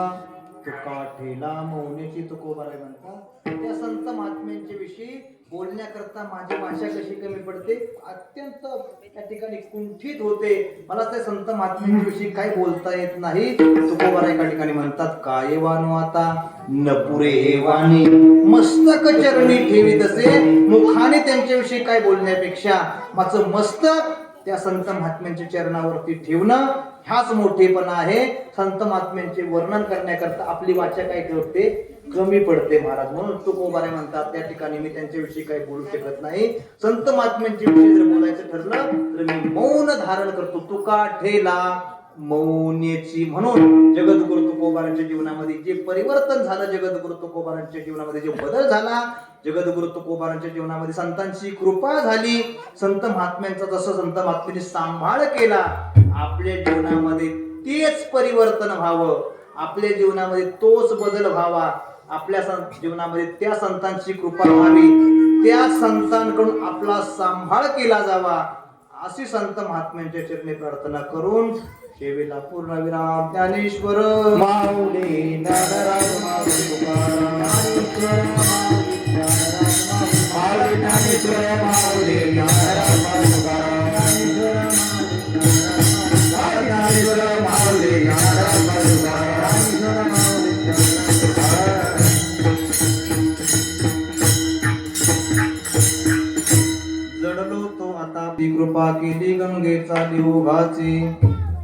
तुका ठेला मौनेची तुकोबाराय म्हणतात. त्या संत महात्म्यांच्या विषयी बोलण्याकरता माझी भाषा कशी कमी पडते, अत्यंत त्या ठिकाणी कुंठित होते. मला त्या संत महात्म्यांच्या विषयी काय बोलता येत नाही. तुकोबाराय एका ठिकाणी म्हणतात, काय वानो आता न पुरे हे वाणी मस्तक चरणी ठेवी तसे, मुखाने त्यांच्याविषयी काय बोलण्यापेक्षा माझं मस्तक त्या संत महात्म्यांच्या चरणावरती ठेवणं हाच मोठेपणा आहे. संत महात्म्यांचे वर्णन करण्याकरता आपली वाचा काय ठेवते, कमी पडते महाराज. म्हणून तुकोबाराय म्हणतात त्या ठिकाणी मी त्यांच्याविषयी काही बोलू शकत नाही. संत महात्म्यांच्या विषयी जर बोलायचं ठरलं तर मी मौन धारण करतो. तुका ठेला मौनेची. म्हणून जगद्गुरु तुकोबारांच्या जीवनामध्ये जे परिवर्तन झालं, जगद्गुरु तुकोबारांच्या जीवनामध्ये जे बदल झाला, जगद्गुरु तुकोबारांच्या जीवनामध्ये संतांची कृपा झाली, संत महात्म्यांचा जसं संत महात्म्यांनी सांभाळ केला, आपल्या जीवनामध्ये तेच परिवर्तन व्हावं, आपल्या जीवनामध्ये तोच बदल व्हावा, आपल्या जीवनामध्ये त्या संतांची कृपा व्हावी, त्या संतांकडून आपला सांभाळ केला जावा, अशी संत महात्म्यांच्या चरणी प्रार्थना करून शेवेला पूर्णविराम. ज्ञानेश्वर माऊली ज्ञानराज माऊली तुकाराम, ज्ञानेश्वर माऊली ज्ञानराज माऊली माऊली ज्ञानराम तुकाराम ज्ञानेश्वर माऊली ज्ञानराम तुकाराम जडलो तो आता ती कृपा केली गंगेचा दिवघाची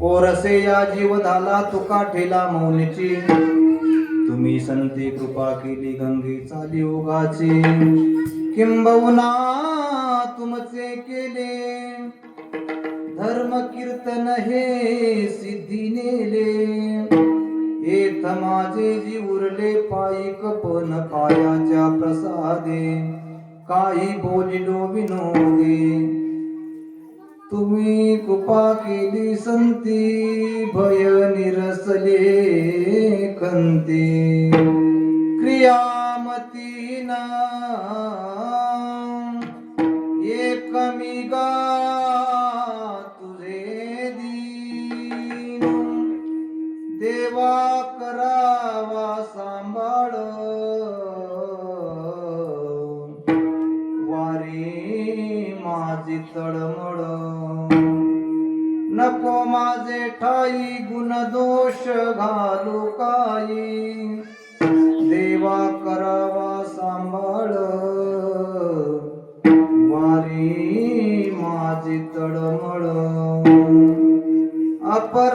ओरसे या जीव झाला तुका ठेला मौनीची तुम्ही संती कृपा केली गंगेचा दिवघाची किंबहुना तुमचे केले धर्म कीर्तन हे सिद्धी नेले हेत माझे जी उरले पायिक पण पायाच्या प्रसादे काही बोलिलो विनोदे तुम्ही कृपा केली संती भय निरसले खंती क्रियामती ना एकमिगा तुझे दीन देवा करावा सांभाळ वारी माझी तळमळ नको माझे ठाई गुण दोष घालू काही देवा करावा सांभाळ वारी माझी तळमळ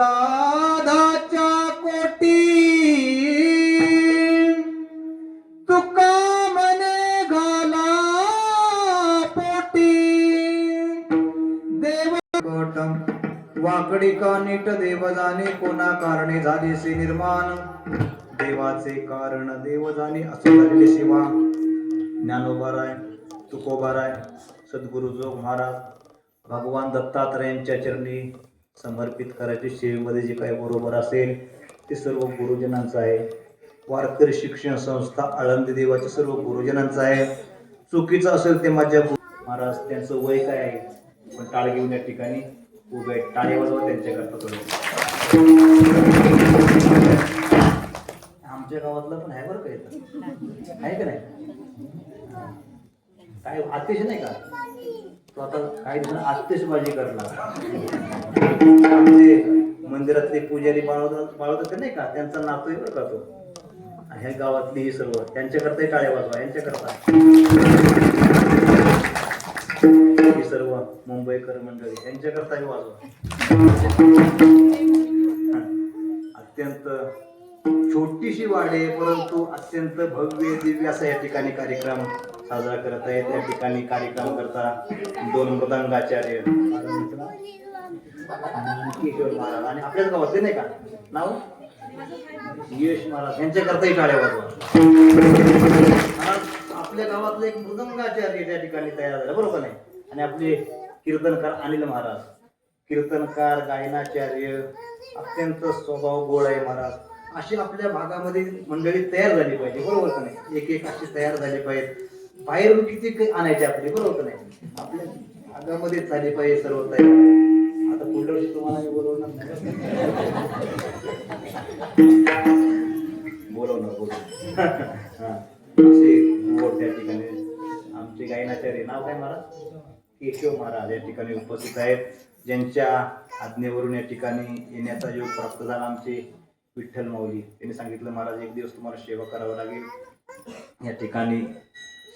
अपराधाच्या कोटी तुका मने घाला पोटी देव वाकडी का नीट देव जाणे कोणा कारणे झालेसे निर्माण देवाचे कारण देव जाणे असे झालेले सेवा ज्ञानोबाराय तुकोबाराय सद्गुरु जोग महाराज भगवान दत्तात्रयांच्या चरणी समर्पित करायचे सेवेमध्ये जे काही बरोबर असेल ते सर्व गुरुजनांचं आहे वारकरी शिक्षण संस्था आळंदी देवाच्या सर्व गुरुजनांचं आहे चुकीचं असेल ते माझ्या महाराज त्यांचं वय काय आहे पण टाळ घेऊन या ठिकाणी उभे आहेत टाळे वाजवा त्यांच्याकरता थोडं आमच्या गावातलं पण आहे बरं का येतं आहे का नाही काय आतिश नाही का तो आता काही दिवसांनी आतिषबाजी करणार आमचे मंदिरातले पुजारी बाळवतात नाही का त्यांचा नातू आहे बरं का तो ह्या गावातली ही सर्व त्यांच्याकरता टाळ्या वाजवा यांच्याकरता ही सर्व मुंबईकर मंडळी यांच्याकरता वाजवा अत्यंत छोटीशी वाडे परंतु अत्यंत भव्य दिव्य असा या ठिकाणी कार्यक्रम साजरा करत आहेत या ठिकाणी कार्यक्रम करता दोन मृदंगाचार्य किशोर महाराज आणि आपल्याच गावातले नाही का नाव यश महाराज यांच्याकरताही टाळ्या वाजवा आपल्या गावातले एक मृदंगाचार्य त्या ठिकाणी तयार झाला बरोबर नाही आणि आपले कीर्तनकार अनिल महाराज कीर्तनकार गायनाचार्य अत्यंत स्वभाव गोड आहे महाराज अशी आपल्या भागामध्ये मंडळी तयार झाली पाहिजे बरोबर का नाही एक एक अशी तयार झाली पाहिजे बाहेरून किती काही आणायचे आपले बरोबर का नाही आपल्या भागामध्येच झाली पाहिजे सर्व तयार आता पुढल्या वर्षी तुम्हाला मी बोलवणार असे गोड त्या ठिकाणी आमचे गायनाचार्य नाव काय महाराज केशव महाराज या ठिकाणी उपस्थित आहेत ज्यांच्या आज्ञेवरून या ठिकाणी येण्याचा योग प्राप्त झाला आमचे विठ्ठल माऊली त्यांनी सांगितलं महाराज एक दिवस तुम्हाला सेवा करावं लागेल या ठिकाणी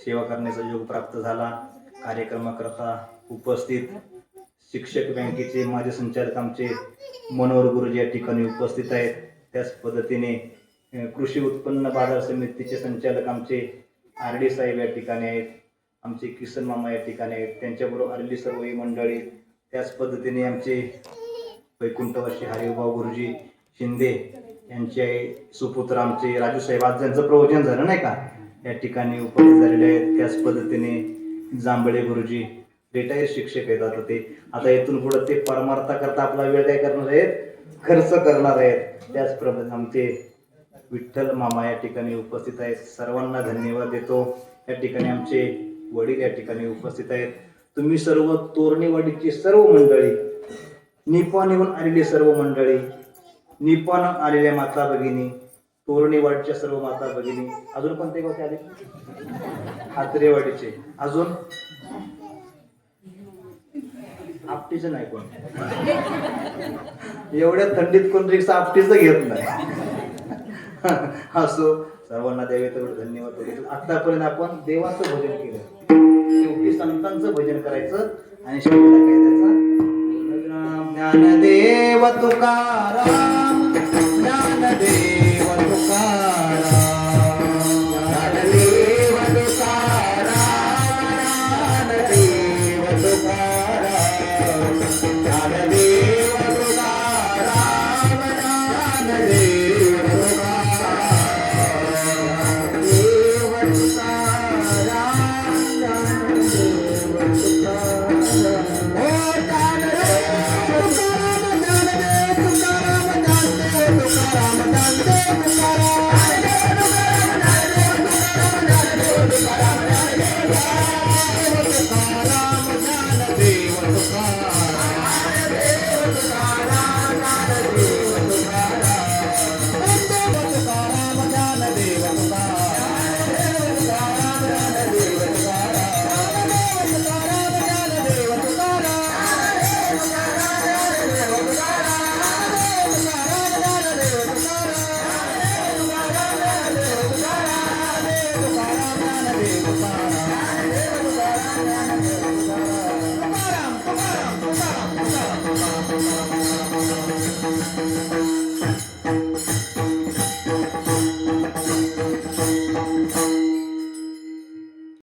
सेवा करण्याचा योग प्राप्त झाला कार्यक्रमाकरता उपस्थित शिक्षक बँकेचे माजी संचालक आमचे मनोहर गुरुजी या ठिकाणी उपस्थित आहेत त्याच पद्धतीने कृषी उत्पन्न बाजार समितीचे संचालक आमचे आरडी साहेब या ठिकाणी आहेत आमचे किसन मामा या ठिकाणी आहेत त्यांच्याबरोबर आलेली सर्व ही मंडळी त्याच पद्धतीने आमचे वैकुंठवासी हरिभाऊ गुरुजी शिंदे यांचे सुपुत्र आमचे राजू साहेब आज ज्यांचं प्रवचन झालं नाही का या ठिकाणी उपस्थित झालेले आहेत त्याच पद्धतीने जांभळे गुरुजी रिटायर शिक्षक आहेत आता इथून पुढे ते परमार्थाकरता आपला वेळ काय करणार आहेत खर्च करणार आहेत त्याचप्रमाणे आमचे विठ्ठल मामा या ठिकाणी उपस्थित आहेत सर्वांना धन्यवाद देतो या ठिकाणी आमचे वडील या ठिकाणी उपस्थित आहेत तुम्ही सर्व तोरणेवाडीची सर्व मंडळी निपाणीहून आलेली सर्व मंडळी निपाण आलेल्या माता भगिनी तोरणेवाडीच्या सर्व माता भगिनी अजून कोणते गावचे आले हातरेवाडीचे अजून आपटीचं नाही कोण. एवढ्या थंडीत कोण रिक्षा आपटीचं घेत नाही. असो, सर्वांना देवे तेवढं धन्यवाद वगैरे. आतापर्यंत आपण देवाचं भजन केलं, शेवटी संतांचं भजन करायचं आणि शेवटी काय त्याचा ज्ञानदेव तुकाराम, ज्ञानदेव तुकाराम, ज्ञानदेव तुकाराम, ज्ञानदेव तुकाराम, ज्ञानदेव तुकाराम, ज्ञानदेव तुकाराम, देव तुकाराम, ज्ञानदेव तुकाराम. ओ ज्ञानदेव तुकाराम, ज्ञानदेव तुकाराम, ज्ञानदेव तुकाराम, ज्ञानदेव तुकाराम.